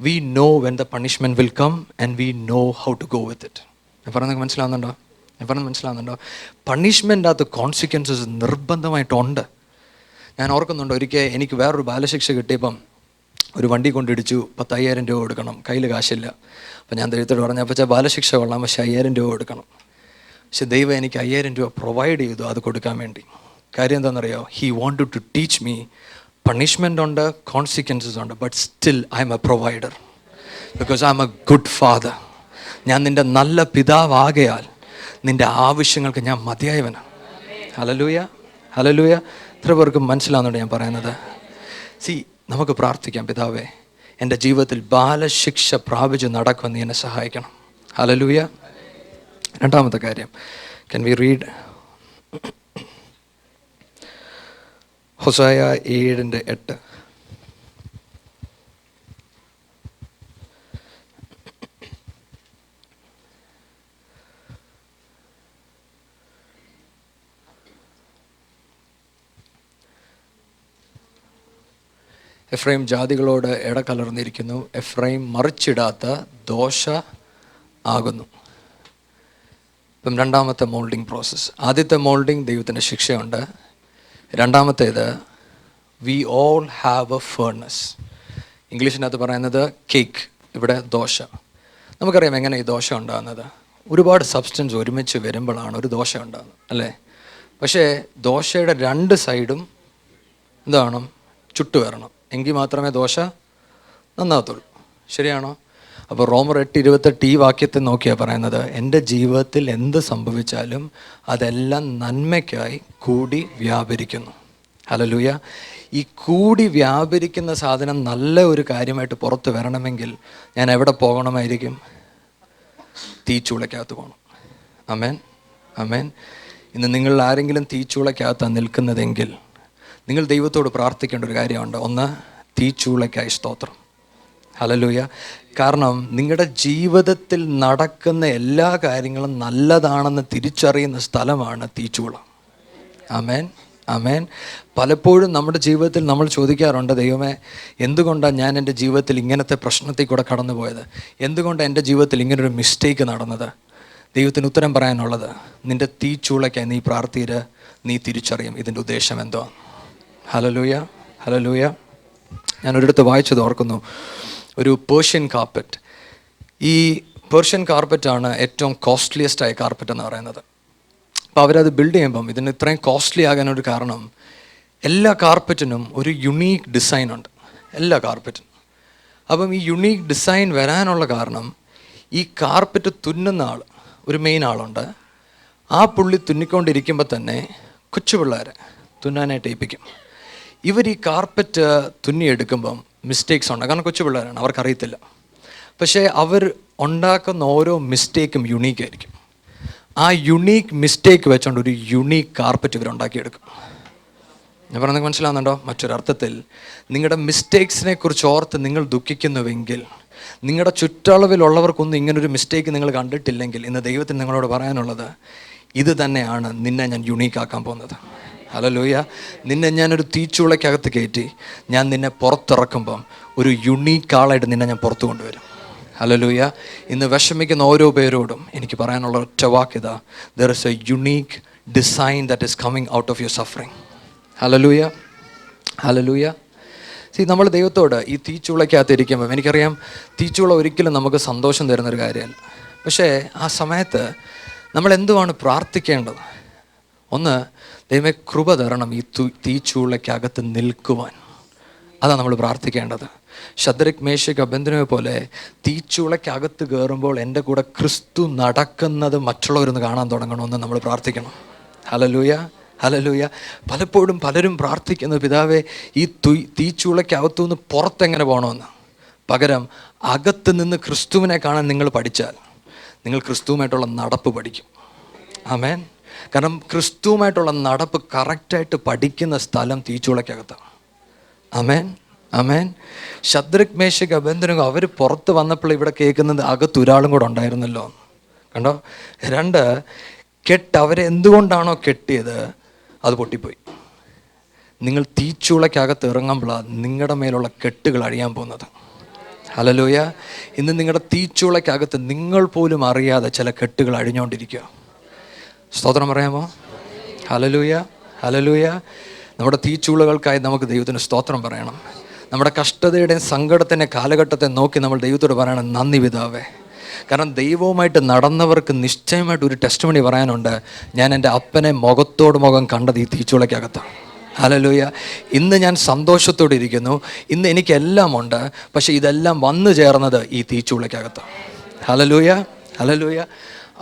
we know when the punishment will come and we know how to go with it. ഞാൻ പറഞ്ഞത് മനസ്സിലാകുന്നുണ്ടോ? പണിഷ്മെൻ്റ് അത് കോൺസിക്വൻസസ് നിർബന്ധമായിട്ടുണ്ട്. ഞാൻ ഓർക്കുന്നുണ്ട്, ഒരിക്കൽ എനിക്ക് വേറൊരു ബാലശിക്ഷ കിട്ടിയപ്പം ഒരു വണ്ടി കൊണ്ടിടിച്ചു, 10,000 രൂപ കൊടുക്കണം, കയ്യിൽ കാശില്ല. അപ്പം ഞാൻ ദൈവത്തോട് പറഞ്ഞു, അപ്പോൾ ബാലശിക്ഷ കൊള്ളാം, പക്ഷേ 5,000 രൂപ കൊടുക്കണം. പക്ഷെ ദൈവം എനിക്ക് 5000 രൂപ പ്രൊവൈഡ് ചെയ്തു അത് കൊടുക്കാൻ വേണ്ടി. കാര്യം എന്താണെന്നറിയോ? He wanted to teach me punishment ഉണ്ട്, കോൺസിക്വൻസസ് ഉണ്ട്, but still I am a provider because I am a good father. ഞാൻ നിൻ്റെ നല്ല പിതാവാകയാൽ നിൻ്റെ ആവശ്യങ്ങൾക്ക് ഞാൻ മതിയായവനാണ്. Hallelujah, hallelujah. ഇത്ര പേർക്ക് മനസ്സിലാവുന്നുണ്ട് ഞാൻ പറയുന്നത്? നമുക്ക് പ്രാർത്ഥിക്കാം, പിതാവേ എൻ്റെ ജീവിതത്തിൽ ബാലശിക്ഷ പ്രാപിച്ച് നടക്കുവാൻ നീ എന്നെ സഹായിക്കണം. ഹല്ലേലൂയ. രണ്ടാമത്തെ കാര്യം, can we read ഹോശയ്യ 7:8? Ephraim ജാതികളോട് ഇടകലർന്നിരിക്കുന്നു, Ephraim മറിച്ചിടാത്ത dosa ആകുന്നു. ഇപ്പം രണ്ടാമത്തെ മോൾഡിങ് പ്രോസസ്സ്. ആദ്യത്തെ മോൾഡിങ് ദൈവത്തിൻ്റെ ശിക്ഷയുണ്ട്. രണ്ടാമത്തേത് we all have a furnace. ഇംഗ്ലീഷിനകത്ത് പറയുന്നത് കേക്ക്, ഇവിടെ ദോശ. നമുക്കറിയാം എങ്ങനെ ഈ ദോശ ഉണ്ടാകുന്നത്. ഒരുപാട് സബ്സ്റ്റൻസ് ഒരുമിച്ച് വരുമ്പോഴാണ് ഒരു ദോശ ഉണ്ടാകുന്നത്, അല്ലേ? പക്ഷേ ദോശയുടെ രണ്ട് സൈഡും എന്താണ്? ചുട്ടു വരണം, എങ്കിൽ മാത്രമേ ദോശ നന്നാകത്തുള്ളൂ. ശരിയാണോ? അപ്പോൾ റോമർ 8:28 ഈ വാക്യത്തെ നോക്കിയാണ് പറയുന്നത്, എൻ്റെ ജീവിതത്തിൽ എന്ത് സംഭവിച്ചാലും അതെല്ലാം നന്മയ്ക്കായി കൂടി വ്യാപരിക്കുന്നു. ഹല്ലേലൂയ. ഈ കൂടി വ്യാപരിക്കുന്ന സാധനം നല്ല ഒരു കാര്യമായിട്ട് പുറത്ത് വരണമെങ്കിൽ ഞാൻ എവിടെ പോകണമായിരിക്കും? തീച്ചൂളയ്ക്കകത്ത് പോകണം. ആമേൻ, ആമേൻ. ഇന്ന് നിങ്ങൾ ആരെങ്കിലും തീച്ചൂളയ്ക്കകത്താണ് നിൽക്കുന്നതെങ്കിൽ നിങ്ങൾ ദൈവത്തോട് പ്രാർത്ഥിക്കേണ്ട ഒരു കാര്യമുണ്ട്. ഒന്ന്, തീച്ചൂളയ്ക്കായി സ്തോത്രം. ഹല്ലേലൂയ. കാരണം നിങ്ങളുടെ ജീവിതത്തിൽ നടക്കുന്ന എല്ലാ കാര്യങ്ങളും നല്ലതാണെന്ന് തിരിച്ചറിയുന്ന സ്ഥലമാണ് തീച്ചൂള. ആമേൻ, ആമേൻ. പലപ്പോഴും നമ്മുടെ ജീവിതത്തിൽ നമ്മൾ ചോദിക്കാറുണ്ട്, ദൈവമേ എന്തുകൊണ്ടാണ് ഞാൻ എൻ്റെ ജീവിതത്തിൽ ഇങ്ങനത്തെ പ്രശ്നത്തിൽ കൂടെ കടന്നു പോയത്? എന്തുകൊണ്ടാണ് എൻ്റെ ജീവിതത്തിൽ ഇങ്ങനൊരു മിസ്റ്റേക്ക് നടന്നത്? ദൈവത്തിന് ഉത്തരം പറയാനുള്ളത്, നിൻ്റെ തീച്ചൂളയ്ക്കായി നീ പ്രാർത്ഥിയിട്ട് നീ തിരിച്ചറിയും ഇതിൻ്റെ ഉദ്ദേശം എന്തോ. Hallelujah, hallelujah. ഞാൻ ഒരിടത്ത് വായിച്ചത് ഓർക്കുന്നു, ഒരു പേർഷ്യൻ കാർപ്പറ്റ്. ഈ പേർഷ്യൻ കാർപ്പറ്റാണ് ഏറ്റവും കോസ്റ്റ്ലിയസ്റ്റായ കാർപ്പറ്റ് എന്ന് പറയുന്നത്. അപ്പോൾ അവരത് ബിൽഡ് ചെയ്യുമ്പം ഇതിന് ഇത്രയും കോസ്റ്റ്ലി ആകാനൊരു കാരണം, എല്ലാ കാർപ്പറ്റിനും ഒരു യുണീക്ക് ഡിസൈനുണ്ട്, എല്ലാ കാർപ്പറ്റിനും. അപ്പം ഈ യുണീക്ക് ഡിസൈൻ വരാനുള്ള കാരണം, ഈ കാർപ്പറ്റ് തുന്നുന്ന ആൾ, ഒരു മെയിൻ ആളുണ്ട്. ആ പുള്ളി തുന്നിക്കൊണ്ടിരിക്കുമ്പോൾ തന്നെ കൊച്ചു പിള്ളേരെ തുന്നാനായിട്ട് ഏൽപ്പിക്കും. ഇവർ ഈ കാർപ്പറ്റ് തുന്നിയെടുക്കുമ്പം മിസ്റ്റേക്സ് ഉണ്ട്, കാരണം കൊച്ചു പിള്ളേരാണ്, അവർക്കറിയത്തില്ല. പക്ഷേ അവർ ഉണ്ടാക്കുന്ന ഓരോ മിസ്റ്റേക്കും യുണീക്കായിരിക്കും. ആ യുണീക്ക് മിസ്റ്റേക്ക് വെച്ചുകൊണ്ട് ഒരു യുണീക്ക് കാർപ്പറ്റ് ഇവരുണ്ടാക്കിയെടുക്കും. ഞാൻ പറഞ്ഞത് മനസ്സിലാവുന്നുണ്ടോ? മറ്റൊരർത്ഥത്തിൽ നിങ്ങളുടെ മിസ്റ്റേക്സിനെ കുറിച്ച് ഓർത്ത് നിങ്ങൾ ദുഃഖിക്കുന്നുവെങ്കിൽ, നിങ്ങളുടെ ചുറ്റളവിലുള്ളവർക്കൊന്നും ഇങ്ങനൊരു മിസ്റ്റേക്ക് നിങ്ങൾ കണ്ടിട്ടില്ലെങ്കിൽ, ഇന്ന് ദൈവത്തിന് നിങ്ങളോട് പറയാനുള്ളത്, ഇത് തന്നെയാണ് നിന്നെ ഞാൻ യുണീക്കാക്കാൻ പോകുന്നത്. ഹല്ലേലൂയ. നിന്നെ ഞാനൊരു തീച്ചൂളയ്ക്കകത്ത് കയറ്റി ഞാൻ നിന്നെ പുറത്തിറക്കുമ്പം ഒരു യുണീക്ക് ആളായിട്ട് നിന്നെ ഞാൻ പുറത്തു കൊണ്ടുവരും. ഹല്ലേലൂയ. ഇന്ന് വിഷമിക്കുന്ന ഓരോ പേരോടും എനിക്ക് പറയാനുള്ള ഒറ്റ വാക്കിതാ, there is a unique design that is coming out of your suffering. Hallelujah, hallelujah. നമ്മൾ ദൈവത്തോട് ഈ തീച്ചൂളയ്ക്കകത്ത് ഇരിക്കുമ്പം, എനിക്കറിയാം തീച്ചൂള ഒരിക്കലും നമുക്ക് സന്തോഷം തരുന്നൊരു കാര്യമല്ല. പക്ഷേ ആ സമയത്ത് നമ്മൾ എന്തുവാണ് പ്രാർത്ഥിക്കേണ്ടത്? ഒന്ന്, ദൈവമേ കൃപ തരണം ഈ തീച്ചൂളയ്ക്കകത്ത് നിൽക്കുവാൻ. അതാണ് നമ്മൾ പ്രാർത്ഥിക്കേണ്ടത്. ശദ്രക്, മേശക്, അബേദ്നെഗോ പോലെ തീച്ചൂളയ്ക്കകത്ത് കയറുമ്പോൾ എൻ്റെ കൂടെ ക്രിസ്തു നടക്കുന്നത് മറ്റുള്ളവരൊന്ന് കാണാൻ തുടങ്ങണമെന്ന് നമ്മൾ പ്രാർത്ഥിക്കണം. Hallelujah, hallelujah. പലപ്പോഴും പലരും പ്രാർത്ഥിക്കുന്നത്, പിതാവേ ഈ തീച്ചൂളയ്ക്കകത്തുനിന്ന് പുറത്തെങ്ങനെ പോകണമെന്ന്. പകരം അകത്ത് നിന്ന് ക്രിസ്തുവിനെ കാണാൻ നിങ്ങൾ പഠിച്ചാൽ നിങ്ങൾ ക്രിസ്തുവുമായിട്ടുള്ള നടപ്പ് പഠിക്കും. ആമേൻ. കാരണം ക്രിസ്തുവുമായിട്ടുള്ള നടപ്പ് കറക്റ്റായിട്ട് പഠിക്കുന്ന സ്ഥലം തീച്ചൂളയ്ക്കകത്താണ്. ആമേൻ, ആമേൻ. ശദ്രക്, മേശക്, അബേദ്നെഗോ അവർ പുറത്ത് വന്നപ്പോൾ ഇവിടെ കേൾക്കുന്നത് അകത്തൊരാളും കൂടെ ഉണ്ടായിരുന്നല്ലോ. കണ്ടോ? രണ്ട്, അവരെ എന്തുകൊണ്ടാണോ കെട്ടിയത് അത് പൊട്ടിപ്പോയി. നിങ്ങൾ തീച്ചൂളയ്ക്കകത്ത് ഇറങ്ങുമ്പോഴാണ് നിങ്ങളുടെ മേലുള്ള കെട്ടുകൾ അഴിയാൻ പോകുന്നത്. ഹല്ലേലൂയ. ഇന്ന് നിങ്ങളുടെ തീച്ചൂളയ്ക്കകത്ത് നിങ്ങൾ പോലും അറിയാതെ ചില കെട്ടുകൾ അഴിഞ്ഞുകൊണ്ടിരിക്കുക. സ്തോത്രം പറയാമോ? Hallelujah, hallelujah. നമ്മുടെ തീച്ചൂളകൾക്കായി നമുക്ക് ദൈവത്തിന് സ്തോത്രം പറയണം. നമ്മുടെ കഷ്ടതയുടെയും സങ്കടത്തിൻ്റെ കാലഘട്ടത്തെ നോക്കി നമ്മൾ ദൈവത്തോട് പറയണം, നന്ദി പിതാവേ, കാരണം ദൈവവുമായിട്ട് നടന്നവർക്ക് നിശ്ചയമായിട്ട് ഒരു ടെസ്റ്റ് മണി പറയാനുണ്ട്. ഞാൻ എൻ്റെ അപ്പനെ മുഖത്തോട് മുഖം കണ്ടത് ഈ തീച്ചൂളയ്ക്കകത്താണ്. ഹല്ലേലൂയ. ഇന്ന് ഞാൻ സന്തോഷത്തോടെ ഇരിക്കുന്നു. ഇന്ന് എനിക്കെല്ലാം ഉണ്ട്. പക്ഷെ ഇതെല്ലാം വന്നു ചേർന്നത് ഈ തീച്ചൂളയ്ക്കകത്താണ്. Hallelujah, hallelujah.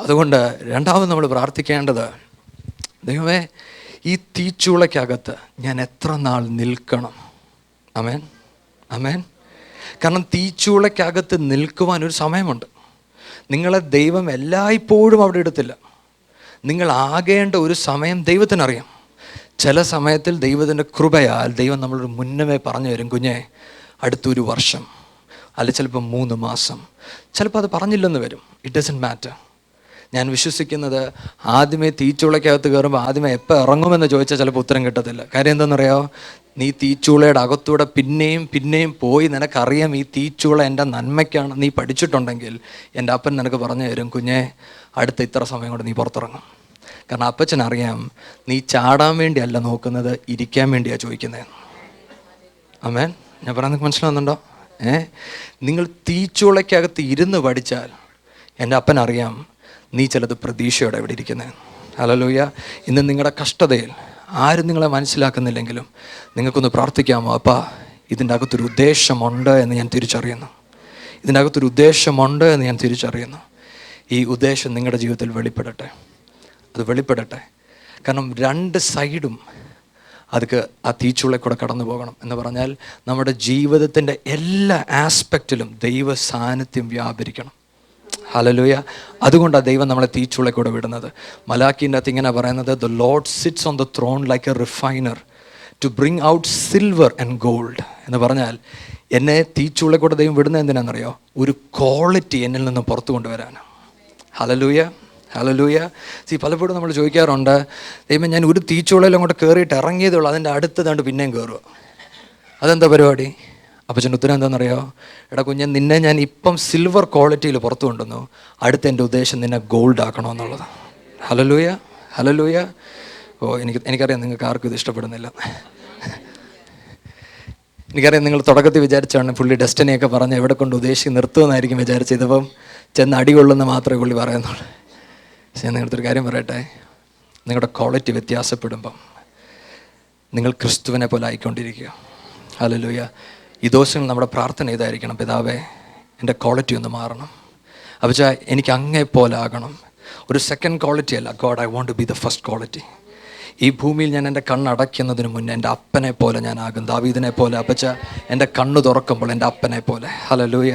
അതുകൊണ്ട് രണ്ടാമത് നമ്മൾ പ്രാർത്ഥിക്കേണ്ടത്, ദൈവമേ, ഈ തീച്ചൂളയ്ക്കകത്ത് ഞാൻ എത്ര നാൾ നിൽക്കണം? ആമേൻ, ആമേൻ. കാരണം തീച്ചൂളയ്ക്കകത്ത് നിൽക്കുവാനൊരു സമയമുണ്ട്. നിങ്ങളെ ദൈവം എല്ലായ്പ്പോഴും അവിടെ എടുത്തില്ല. നിങ്ങൾ ആകേണ്ട ഒരു സമയം ദൈവത്തിനറിയാം. ചില സമയത്തിൽ ദൈവത്തിൻ്റെ കൃപയാൽ ദൈവം നമ്മളോട് മുന്നമേ പറഞ്ഞു തരും, കുഞ്ഞെ അടുത്തൊരു വർഷം, അല്ല ചിലപ്പോൾ 3 മാസം, ചിലപ്പോൾ അത് പറഞ്ഞില്ലെന്ന് വരും. It doesn't matter. ഞാൻ വിശ്വസിക്കുന്നത് ആദ്യമേ തീച്ചൂളയ്ക്കകത്ത് കയറുമ്പോൾ ആദ്യമേ എപ്പോൾ ഇറങ്ങുമെന്ന് ചോദിച്ചാൽ ചിലപ്പോൾ ഉത്തരം കിട്ടത്തില്ല. കാര്യം എന്താണെന്നറിയാമോ? നീ തീച്ചൂളയുടെ അകത്തൂടെ പിന്നെയും പിന്നെയും പോയി നിനക്കറിയാം ഈ തീച്ചൂള എൻ്റെ നന്മയ്ക്കാണ് നീ പഠിച്ചിട്ടുണ്ടെങ്കിൽ എൻ്റെ അപ്പൻ നിനക്ക് പറഞ്ഞു തരും, കുഞ്ഞെ അടുത്ത ഇത്ര സമയം കൊണ്ട് നീ പുറത്തിറങ്ങും. കാരണം അപ്പച്ചനറിയാം നീ ചാടാൻ വേണ്ടിയല്ല നോക്കുന്നത്, ഇരിക്കാൻ വേണ്ടിയാണ് ചോദിക്കുന്നത്. ആമേൻ. ഞാൻ പറയുന്നത് മനസ്സിലാവുന്നുണ്ടോ? നിങ്ങൾ തീച്ചൂളയ്ക്കകത്ത് ഇരുന്ന് പഠിച്ചാൽ എൻ്റെ അപ്പനറിയാം നീ ചിലത് പ്രതീക്ഷയോടെ ഇവിടെ ഇരിക്കുന്നത്. ഹല്ലേലൂയ. ഇന്ന് നിങ്ങളുടെ കഷ്ടതയിൽ ആരും നിങ്ങളെ മനസ്സിലാക്കുന്നില്ലെങ്കിലും നിങ്ങൾക്കൊന്ന് പ്രാർത്ഥിക്കാമോ? അപ്പാ, ഇതിൻ്റെ അകത്തൊരു ഉദ്ദേശമുണ്ട് എന്ന് ഞാൻ തിരിച്ചറിയുന്നു. ഇതിൻ്റെ അകത്തൊരു ഉദ്ദേശമുണ്ട് എന്ന് ഞാൻ തിരിച്ചറിയുന്നു. ഈ ഉദ്ദേശം നിങ്ങളുടെ ജീവിതത്തിൽ വെളിപ്പെടട്ടെ. അത് വെളിപ്പെടട്ടെ. കാരണം 2 സൈഡും അതൊക്കെ ആ തീച്ചുള്ളിൽ കൂടെ കടന്നു പോകണം. എന്ന് പറഞ്ഞാൽ നമ്മുടെ ജീവിതത്തിൻ്റെ എല്ലാ ആസ്പെക്റ്റിലും ദൈവ സാന്നിധ്യം വ്യാപരിക്കണം. ഹല്ലേലൂയ. അതുകൊണ്ടാണ് ദൈവം നമ്മളെ തീച്ചുള്ളിൽ കൂടെ വിടുന്നത്. മലാഖീൻ്റെ അകത്ത് ഇങ്ങനെ പറയുന്നത്, the Lord sits on the throne like a refiner to bring out silver and gold. എന്ന് പറഞ്ഞാൽ എന്നെ തീച്ചുള്ളിൽ കൂടെ ദൈവം വിടുന്നത് എന്തിനാണെന്നറിയോ? ഒരു ക്വാളിറ്റി എന്നിൽ നിന്ന് പുറത്തു കൊണ്ടുവരാനാണ്. Hallelujah, hallelujah. പലപ്പോഴും നമ്മൾ ചോദിക്കാറുണ്ട്, ദൈവം ഞാൻ ഒരു തീച്ചുള്ളിൽ അങ്ങോട്ട് കയറിയിട്ട് ഇറങ്ങിയതേ ഉള്ളൂ, അതിൻ്റെ അടുത്തതാണ്ട് പിന്നെയും കയറുക. അതെന്താ പരിപാടി? അപ്പച്ചൻ്റെ ഉത്തരം എന്താണെന്നറിയോ? എടാ കുഞ്ഞൻ, നിന്നെ ഞാൻ ഇപ്പം സിൽവർ ക്വാളിറ്റിയിൽ പുറത്തു കൊണ്ടുവന്നു, അടുത്ത എൻ്റെ ഉദ്ദേശം നിന്നെ ഗോൾഡ് ആക്കണമെന്നുള്ളത്. Hallelujah, hallelujah. എനിക്കറിയാം നിങ്ങൾക്ക് ആർക്കും ഇത് ഇഷ്ടപ്പെടുന്നില്ല. എനിക്കറിയാം നിങ്ങൾ തുടക്കത്തിൽ വിചാരിച്ചാണ് പുള്ളി ഡെസ്റ്റിനിയൊക്കെ പറഞ്ഞ് എവിടെ കൊണ്ട് ഉദ്ദേശിച്ച് നിർത്തുമെന്നായിരിക്കും വിചാരിച്ചത്. ഇതിപ്പം ചെന്ന് അടികൊള്ളുന്ന മാത്രമേ പുള്ളി പറയുന്നുള്ളൂ. പക്ഷേ ഞാൻ നിങ്ങളുടെ ഒരു കാര്യം പറയട്ടെ, നിങ്ങളുടെ ക്വാളിറ്റി വ്യത്യാസപ്പെടുമ്പം നിങ്ങൾ ക്രിസ്തുവിനെ പോലെ ആയിക്കൊണ്ടിരിക്കുക. ഹല്ലേലൂയ. ഈ ദിവസങ്ങൾ നമ്മുടെ പ്രാർത്ഥന ഇതായിരിക്കണം, പിതാവേ എൻ്റെ ക്വാളിറ്റി ഒന്ന് മാറണം. അപ്പച്ചാ എനിക്ക് അങ്ങേ പോലെ ആകണം. ഒരു സെക്കൻഡ് ക്വാളിറ്റി അല്ല, God I want to be the first quality. ഈ ഭൂമിയിൽ ഞാൻ എൻ്റെ കണ്ണടയ്ക്കുന്നതിന് മുന്നേ എൻ്റെ അപ്പനെ പോലെ ഞാനാകും, ദാവീദിനെ പോലെ. അപ്പച്ചാ എൻ്റെ കണ്ണ് തുറക്കുമ്പോൾ എൻ്റെ അപ്പനെ പോലെ. ഹല്ലേലൂയ.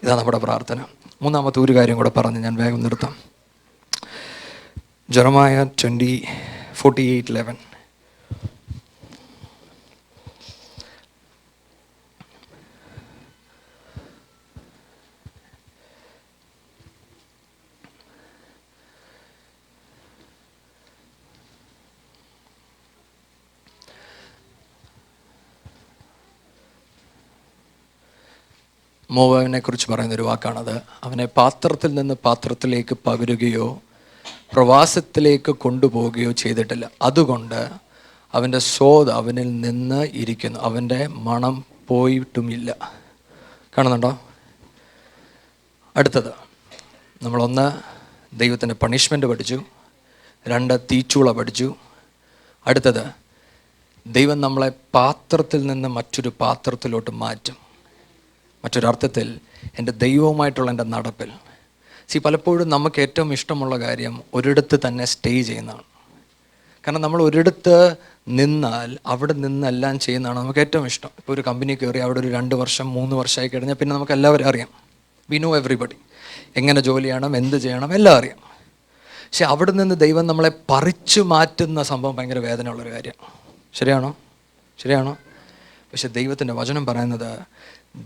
ഇതാണ് നമ്മുടെ പ്രാർത്ഥന. മൂന്നാമത്തെ ഒരു കാര്യം കൂടെ പറഞ്ഞ് ഞാൻ വേഗം നിർത്താം. ജെറമായ 48:11. മോവാബിനെ കുറിച്ച് പറയുന്നൊരു വാക്കാണത്. അവനെ പാത്രത്തിൽ നിന്ന് പാത്രത്തിലേക്ക് പകരുകയോ പ്രവാസത്തിലേക്ക് കൊണ്ടുപോവുകയോ ചെയ്തിട്ടില്ല. അതുകൊണ്ട് അവൻ്റെ സ്വാദ് അവനിൽ നിന്ന് ഇരിക്കുന്നു, അവൻ്റെ മണം പോയിട്ടുമില്ല. കാണുന്നുണ്ടോ? അടുത്തത് നമ്മളൊന്ന് ദൈവത്തിൻ്റെ പണിഷ്മെൻറ്റ് പഠിച്ചു, 2 തീച്ചൂള പഠിച്ചു. അടുത്തത് ദൈവം നമ്മളെ പാത്രത്തിൽ നിന്ന് മറ്റൊരു പാത്രത്തിലോട്ട് മാറ്റും. മറ്റൊരർത്ഥത്തിൽ എൻ്റെ ദൈവവുമായിട്ടുള്ള എൻ്റെ നടപ്പിൽ. പലപ്പോഴും നമുക്ക് ഏറ്റവും ഇഷ്ടമുള്ള കാര്യം ഒരിടത്ത് തന്നെ സ്റ്റേ ചെയ്യുന്നതാണ്. കാരണം നമ്മൾ ഒരിടത്ത് നിന്നാൽ അവിടെ നിന്നെല്ലാം ചെയ്യുന്നതാണ് നമുക്ക് ഏറ്റവും ഇഷ്ടം. ഇപ്പോൾ ഒരു കമ്പനി കയറി അവിടെ ഒരു 2 വർഷം 3 വർഷമായി കഴിഞ്ഞാൽ പിന്നെ നമുക്ക് എല്ലാവരും അറിയാം. We know everybody. എങ്ങനെ ജോലി ചെയ്യണം, എന്ത് ചെയ്യണം, എല്ലാം അറിയാം. പക്ഷെ അവിടെ നിന്ന് ദൈവം നമ്മളെ പറിച്ചു മാറ്റുന്ന സംഭവം ഭയങ്കര വേദനയുള്ളൊരു കാര്യമാണ്. ശരിയാണോ? ശരിയാണോ? പക്ഷെ ദൈവത്തിൻ്റെ വചനം പറയുന്നത്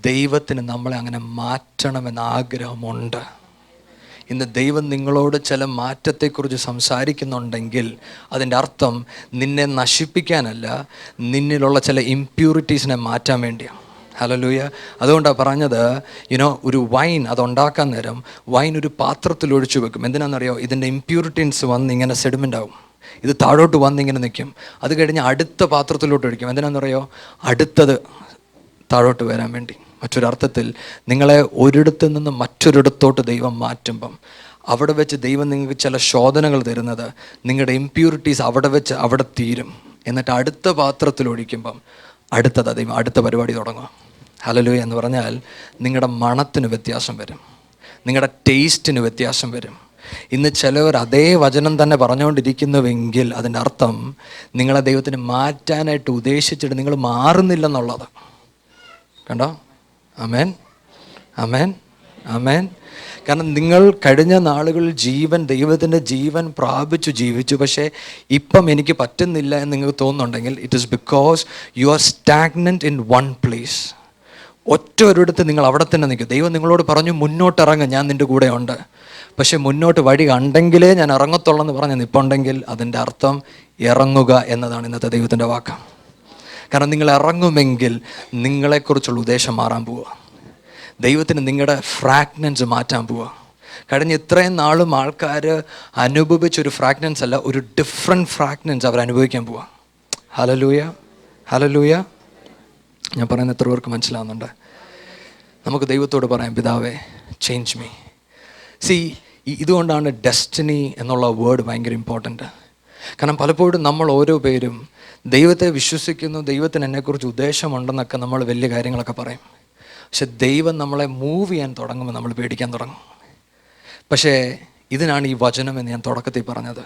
ദൈവത്തിന് നമ്മളെ അങ്ങനെ മാറ്റണമെന്ന് ആഗ്രഹമുണ്ട്. ഇന്ന് ദൈവം നിങ്ങളോട് ചില മാറ്റത്തെക്കുറിച്ച് സംസാരിക്കുന്നുണ്ടെങ്കിൽ അതിൻ്റെ അർത്ഥം നിന്നെ നശിപ്പിക്കാനല്ല, നിന്നിലുള്ള ചില ഇംപ്യൂരിറ്റീസിനെ മാറ്റാൻ വേണ്ടിയാണ്. ഹല്ലേലൂയ. അതുകൊണ്ടാണ് പറഞ്ഞത്, ഒരു വൈൻ അതുണ്ടാക്കാൻ നേരം വൈൻ ഒരു പാത്രത്തിൽ ഒഴിച്ചു വെക്കും. എന്തിനാണെന്നറിയോ? ഇതിൻ്റെ ഇംപ്യൂരിറ്റീസ് വന്ന് ഇങ്ങനെ സെഡിമെൻ്റ് ആവും, ഇത് താഴോട്ട് വന്നിങ്ങനെ നിൽക്കും. അത് കഴിഞ്ഞ് അടുത്ത പാത്രത്തിലോട്ട് ഒഴിക്കും. എന്തിനാണെന്നറിയോ? അടുത്തത് താഴോട്ട് വരാൻ വേണ്ടി. മറ്റൊരർത്ഥത്തിൽ നിങ്ങളെ ഒരിടത്തു നിന്ന് മറ്റൊരിടത്തോട്ട് ദൈവം മാറ്റുമ്പം അവിടെ വെച്ച് ദൈവം നിങ്ങൾക്ക് ചില ശോധനകൾ തരുന്നത് നിങ്ങളുടെ ഇമ്പ്യൂരിറ്റീസ് അവിടെ തീരും. എന്നിട്ട് അടുത്ത പാത്രത്തിൽ ഒഴിക്കുമ്പം ദൈവം അടുത്ത പരിപാടി തുടങ്ങും. ഹല്ലേലൂയ എന്ന് പറഞ്ഞാൽ നിങ്ങളുടെ മണത്തിന് വ്യത്യാസം വരും, നിങ്ങളുടെ ടേസ്റ്റിന് വ്യത്യാസം വരും. ഇന്ന് ചിലവർ അതേ വചനം തന്നെ പറഞ്ഞുകൊണ്ടിരിക്കുന്നുവെങ്കിൽ അതിൻ്റെ അർത്ഥം നിങ്ങളെ ദൈവത്തിന് മാറ്റാനായിട്ട് ഉദ്ദേശിച്ചിട്ട് നിങ്ങൾ മാറുന്നില്ലെന്നുള്ളത്. കണ്ടോ? ആമേൻ, ആമേൻ, ആമേൻ. കാരണം നിങ്ങൾ കഴിഞ്ഞ നാളുകളിൽ ദൈവത്തിൻ്റെ ജീവൻ പ്രാപിച്ചു ജീവിച്ചു. പക്ഷേ ഇപ്പം എനിക്ക് പറ്റുന്നില്ല എന്ന് നിങ്ങൾക്ക് തോന്നുന്നുണ്ടെങ്കിൽ it is because you are stagnant in one place. ഒറ്റ ഒരിടത്ത് നിങ്ങൾ അവിടെ തന്നെ നിൽക്കും. ദൈവം നിങ്ങളോട് പറഞ്ഞു മുന്നോട്ടിറങ്ങുക, ഞാൻ നിൻ്റെ കൂടെ ഉണ്ട്. പക്ഷെ മുന്നോട്ട് വഴി കണ്ടെങ്കിലേ ഞാൻ ഇറങ്ങത്തുള്ളൂ എന്ന് പറഞ്ഞ് നിൽപ്പുണ്ടെങ്കിൽ അതിൻ്റെ അർത്ഥം ഇറങ്ങുക എന്നതാണ് ഇന്നത്തെ ദൈവത്തിൻ്റെ വാക്ക്. കാരണം നിങ്ങൾ ഇറങ്ങുമെങ്കിൽ നിങ്ങളെക്കുറിച്ചുള്ള ഉദ്ദേശം മാറാൻ പോവുക. ദൈവത്തിന് നിങ്ങളുടെ ഫ്രാഗ്നൻസ് മാറ്റാൻ പോവുക. കഴിഞ്ഞ ഇത്രയും നാളും ആൾക്കാർ അനുഭവിച്ചൊരു ഫ്രാഗ്നൻസ് അല്ല, ഒരു ഡിഫറെൻറ്റ് ഫ്രാഗ്നൻസ് അവർ അനുഭവിക്കാൻ പോവുക. Hallelujah, hallelujah. ഞാൻ പറയുന്നത് എത്ര പേർക്ക് മനസ്സിലാവുന്നുണ്ട്? നമുക്ക് ദൈവത്തോട് പറയാം, പിതാവേ ചേഞ്ച് മീ. ഇതുകൊണ്ടാണ് ഡെസ്റ്റിനി എന്നുള്ള വേർഡ് ഭയങ്കര ഇമ്പോർട്ടൻറ്റ്. കാരണം പലപ്പോഴും നമ്മൾ ഓരോ പേരും ദൈവത്തെ വിശ്വസിക്കുന്നു, ദൈവത്തിന് എന്നെക്കുറിച്ച് ഉദ്ദേശമുണ്ടെന്നൊക്കെ നമ്മൾ വലിയ കാര്യങ്ങളൊക്കെ പറയും. പക്ഷെ ദൈവം നമ്മളെ മൂവ് ചെയ്യാൻ തുടങ്ങുമ്പോൾ നമ്മൾ പേടിക്കാൻ തുടങ്ങും. പക്ഷേ ഇതിനാണ് ഈ വചനം എന്ന് ഞാൻ തുടക്കത്തിൽ പറഞ്ഞത്.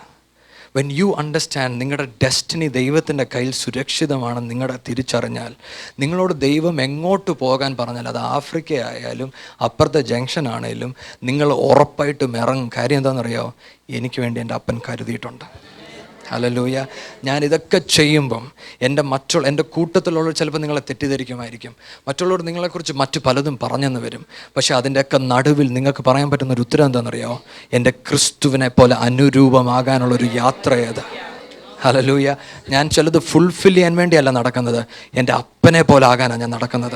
വെൻ യു അണ്ടർസ്റ്റാൻഡ് നിങ്ങളുടെ ഡെസ്റ്റിനി ദൈവത്തിൻ്റെ കയ്യിൽ സുരക്ഷിതമാണെന്ന് നിങ്ങളുടെ തിരിച്ചറിഞ്ഞാൽ, നിങ്ങളോട് ദൈവം എങ്ങോട്ട് പോകാൻ പറഞ്ഞാൽ, അത് ആഫ്രിക്ക ആയാലും അപ്പുറത്തെ ജംഗ്ഷൻ ആണെങ്കിലും നിങ്ങൾ ഉറപ്പായിട്ടും ഇറങ്ങും. കാര്യം എന്താണെന്നറിയോ? എനിക്ക് വേണ്ടി എൻ്റെ അപ്പൻ കരുതിയിട്ടുണ്ട്. ഹല്ലേലൂയ. ഞാനിതൊക്കെ ചെയ്യുമ്പം എൻ്റെ കൂട്ടത്തിലുള്ളവർ ചിലപ്പോൾ നിങ്ങളെ തെറ്റിദ്ധരിക്കുമായിരിക്കും. മറ്റുള്ളവർ നിങ്ങളെക്കുറിച്ച് മറ്റു പലതും പറഞ്ഞെന്ന് വരും. പക്ഷേ അതിൻ്റെയൊക്കെ നടുവിൽ നിങ്ങൾക്ക് പറയാൻ പറ്റുന്നൊരു ഉത്തരം എന്താണെന്നറിയോ? എൻ്റെ ക്രിസ്തുവിനെ പോലെ അനുരൂപമാകാനുള്ളൊരു യാത്രയത്. ഹല്ലേലൂയ. ഞാൻ ചിലത് ഫുൾഫിൽ ചെയ്യാൻ വേണ്ടിയല്ല നടക്കുന്നത്, എൻ്റെ അപ്പനെ പോലെ ആകാനാണ് ഞാൻ നടക്കുന്നത്.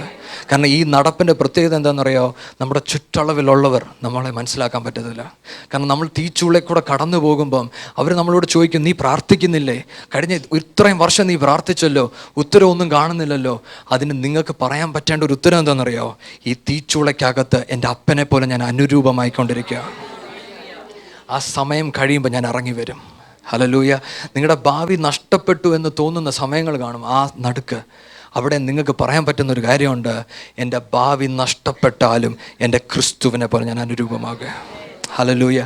കാരണം ഈ നടപ്പിൻ്റെ പ്രത്യേകത എന്താണെന്നറിയോ? നമ്മുടെ ചുറ്റളവിലുള്ളവർ നമ്മളെ മനസ്സിലാക്കാൻ പറ്റത്തില്ല. കാരണം നമ്മൾ തീച്ചൂളെ കൂടെ കടന്നു പോകുമ്പം അവർ നമ്മളോട് ചോദിക്കും, നീ പ്രാർത്ഥിക്കുന്നില്ലേ? കഴിഞ്ഞ ഇത്രയും വർഷം നീ പ്രാർത്ഥിച്ചല്ലോ, ഉത്തരവൊന്നും കാണുന്നില്ലല്ലോ. അതിന് നിങ്ങൾക്ക് പറയാൻ പറ്റേണ്ട ഒരു ഉത്തരം എന്താണെന്നറിയോ? ഈ തീച്ചൂളയ്ക്കകത്ത് എൻ്റെ അപ്പനെ പോലെ ഞാൻ അനുരൂപമായിക്കൊണ്ടിരിക്കുക. ആ സമയം കഴിയുമ്പോൾ ഞാൻ ഇറങ്ങി വരും. ഹല്ലേലൂയ. നിങ്ങളുടെ ഭാവി നഷ്ടപ്പെട്ടു എന്ന് തോന്നുന്ന സമയങ്ങൾ കാണും. ആ നടുക്ക് അവിടെ നിങ്ങൾക്ക് പറയാൻ പറ്റുന്നൊരു കാര്യമുണ്ട്, എൻ്റെ ഭാവി നഷ്ടപ്പെട്ടാലും എൻ്റെ ക്രിസ്തുവിനെ പോലെ ഞാൻ അനുരൂപമാകുക. ഹല്ലേലൂയ.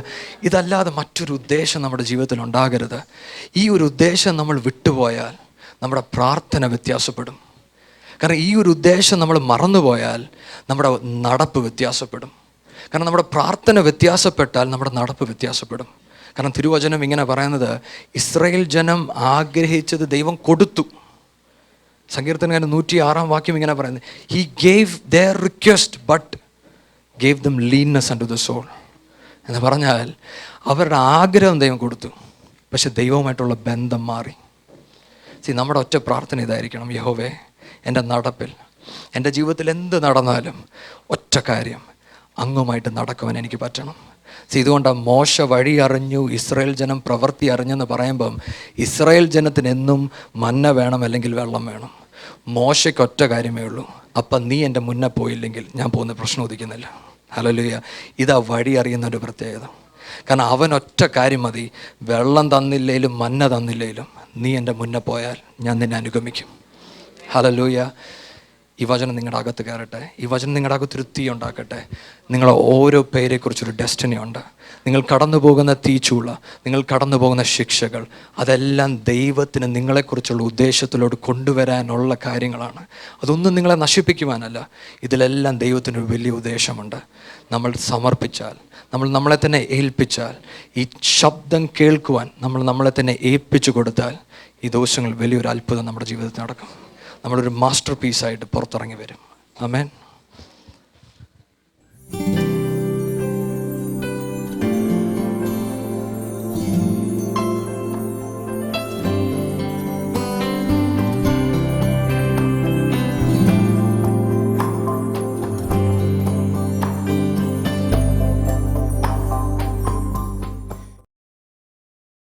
ഇതല്ലാതെ മറ്റൊരു ഉദ്ദേശം നമ്മുടെ ജീവിതത്തിൽ ഉണ്ടാകരുത്. ഈ ഒരു ഉദ്ദേശം നമ്മൾ വിട്ടുപോയാൽ നമ്മുടെ പ്രാർത്ഥന വ്യത്യാസപ്പെടും. കാരണം ഈ ഒരു ഉദ്ദേശം നമ്മൾ മറന്നുപോയാൽ നമ്മുടെ നടപ്പ് വ്യത്യാസപ്പെടും. കാരണം നമ്മുടെ പ്രാർത്ഥന വ്യത്യാസപ്പെട്ടാൽ നമ്മുടെ നടപ്പ് വ്യത്യാസപ്പെടും. കാരണം തിരുവചനം ഇങ്ങനെ പറയുന്നത്, ഇസ്രായേൽ ജനം ആഗ്രഹിച്ചത് ദൈവം കൊടുത്തു. സങ്കീർത്തനക്കാരൻ 106 വാക്യം ഇങ്ങനെ പറയുന്നത്, he gave their request but gave them leanness unto the soul. എന്ന് പറഞ്ഞാൽ അവരുടെ ആഗ്രഹം ദൈവം കൊടുത്തു, പക്ഷെ ദൈവവുമായിട്ടുള്ള ബന്ധം മാറി. നമ്മുടെ ഒറ്റ പ്രാർത്ഥന ഇതായിരിക്കണം, യഹോവേ എൻ്റെ നടപ്പിൽ, എൻ്റെ ജീവിതത്തിൽ എന്ത് നടന്നാലും ഒറ്റ കാര്യം, അങ്ങുമായിട്ട് നടക്കുവാൻ എനിക്ക് പറ്റണം. ഇതുകൊണ്ടാണ് മോശ വഴി അറിഞ്ഞു, ഇസ്രായേൽ ജനം പ്രവൃത്തി അറിഞ്ഞെന്ന് പറയുമ്പം ഇസ്രായേൽ ജനത്തിന് എന്നും മന്ന വേണം, അല്ലെങ്കിൽ വെള്ളം വേണം. മോശയ്ക്ക് ഒറ്റ കാര്യമേ ഉള്ളൂ, അപ്പം നീ എൻ്റെ മുന്നേ പോയില്ലെങ്കിൽ ഞാൻ പോകുന്ന പ്രശ്നം ഉദിക്കുന്നില്ല. ഹല്ലേലൂയ. ഇതാ വഴി അറിയുന്നൊരു പ്രത്യേകത. കാരണം അവൻ ഒറ്റ കാര്യം മതി, വെള്ളം തന്നില്ലേലും മന്ന തന്നില്ലേലും നീ എൻ്റെ മുന്നേ പോയാൽ ഞാൻ നിന്നെ അനുഗമിക്കും. ഹല്ലേലൂയ. ഈ വചനം നിങ്ങളുടെ അകത്ത് കയറട്ടെ. ഈ വചനം നിങ്ങളുടെ അകത്തൊരു തീ ഉണ്ടാക്കട്ടെ. നിങ്ങൾ ഓരോ പേരെക്കുറിച്ചൊരു ഡെസ്റ്റിനി ഉണ്ട്. നിങ്ങൾ കടന്നു പോകുന്ന തീച്ചൂള, നിങ്ങൾ കടന്നു പോകുന്ന ശിക്ഷകൾ, അതെല്ലാം ദൈവത്തിന് നിങ്ങളെക്കുറിച്ചുള്ള ഉദ്ദേശത്തിലോട്ട് കൊണ്ടുവരാനുള്ള കാര്യങ്ങളാണ്. അതൊന്നും നിങ്ങളെ നശിപ്പിക്കുവാനല്ല. ഇതിലെല്ലാം ദൈവത്തിനൊരു വലിയ ഉദ്ദേശമുണ്ട്. നമ്മൾ സമർപ്പിച്ചാൽ, നമ്മൾ നമ്മളെ തന്നെ ഏൽപ്പിച്ചാൽ, ഈ ശബ്ദം കേൾക്കുവാൻ നമ്മൾ നമ്മളെ തന്നെ ഏൽപ്പിച്ചു കൊടുത്താൽ, ഈ ദിവസങ്ങൾ വലിയൊരു അത്ഭുതം നമ്മുടെ ജീവിതത്തിൽ നടക്കും. നമ്മളൊരു മാസ്റ്റർ പീസായിട്ട് പുറത്തിറങ്ങി വരും. ആമേൻ.